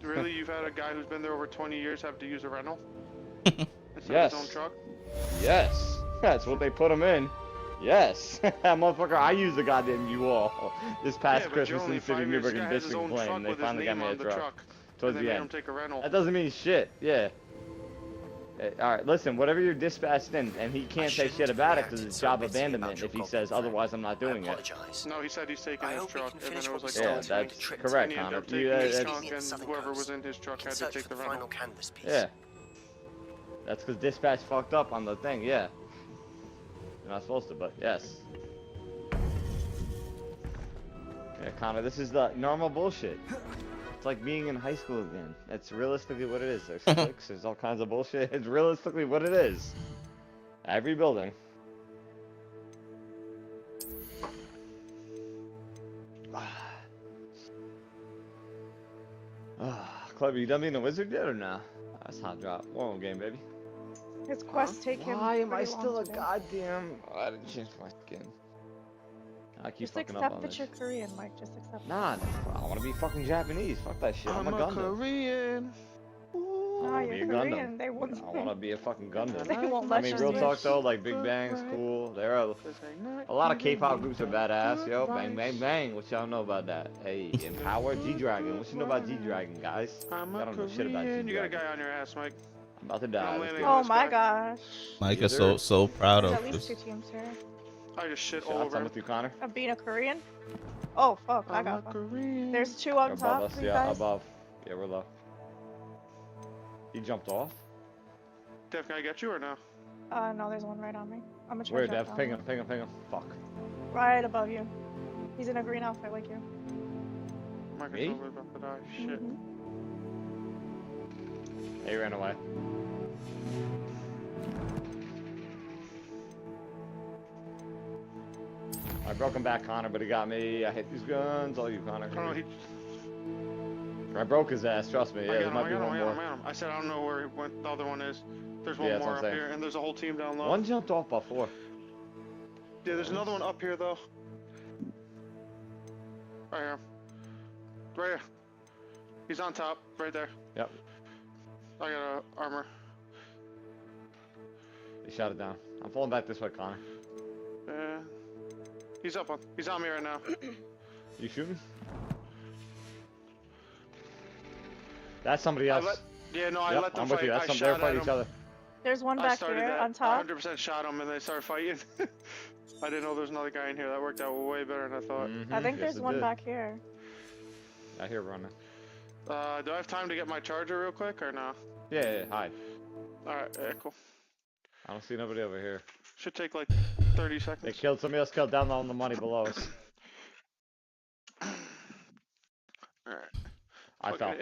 Really, you've had a guy who's been there over 20 years have to use a rental instead Yes. of his own truck? Yes. That's what they put him in. Yes. That motherfucker, I used the goddamn U-Haul this past Yeah, but Christmas you're in only the city 5 of years. This Newburgh guy and has his District own Plain. truck They with his finally got name me a on the truck. truck. Towards And they the made him end. take a rental. That doesn't mean shit. Yeah. Alright, listen, whatever you're dispatched in, and he can't say shit about it because it's job abandonment if he says otherwise I'm not doing it. No, he said he's taking his truck, and then it was like, Yeah, oh, that's and correct, he ended Connor. up taking his truck, and whoever was in his truck had to take the rental. Yeah. That's because dispatch fucked up on the thing, yeah. You're not supposed to, but yes. Yeah, Connor, this is the normal bullshit. It's like being in high school again. That's realistically what it is. There's cliques, there's all kinds of bullshit. It's realistically what it is. Every building. Clever, you done being a wizard yet or no? That's hot drop. One game, baby. His quests take him. Why am I pretty long still a to do. goddamn... Oh, I didn't change my skin. I keep Just fucking up accept on that this. you're Korean, Mike. Just accept it. Nah, I want to be fucking Japanese. Fuck that shit. I'm a Gundam. Korean. No, Be a you're Gundam. Korean. They won't. I want to be a fucking Gundam. They won't I let mean, you real switch. talk though, like Big Bang's cool. There are a lot of K-pop groups are badass. Yo, bang, bang, bang. What y'all know about that? Hey, Empower, G-Dragon. What you know about G-Dragon, guys? I I'm a don't know shit about Korean. You got a G-Dragon. guy on your ass, Mike. I'm about to die. Let's Oh go. my gosh. Mike is Either. so proud There's of at least this. 2 teams here. I just shit all Shots over on him. with you, Connor. Of being a Korean? Oh fuck, I got one. There's 2 on Above top us, for you yeah, guys. above. Yeah, we're low. He jumped off. Dev, can I get you or no? No, there's one right on me. I'm gonna try Where, to jump Dev? down. Ping him, ping him, ping him. Fuck. Right above you. He's in a green outfit like you. Marcus Me? over about to die. Shit. He ran away. I broke him back, Connor, but he got me. I hate these guns. All you, Connor. I don't know, he... I broke his ass. Trust me. Yeah, I there got him, might I be got him, one I got more. him, I got him. I said I don't know where the other one is. There's one Yeah, that's more what up I'm saying. here, and there's a whole team down low. One jumped off before. Yeah, there's another one up here, though. Right here. Right here. He's on top, right there. Yep. I got a armor. They shot it down. I'm falling back this way, Connor. He's up on. He's on me right now. You shooting? That's somebody else. Yeah, no, I Yep, let them I'm with fight. you. That's I some, shot they're at fighting him. each other. There's one I back started here that. on top. 100% shot him, and they started fighting. I didn't know there was another guy in here. That worked out way better than I thought. I think there's one back here. I hear running. Do I have time to get my charger real quick, or no? Yeah, hide. Alright, yeah, cool. I don't see nobody over here. Should take like 30 seconds. They killed somebody else. Killed down on the money below us. Alright. I fell.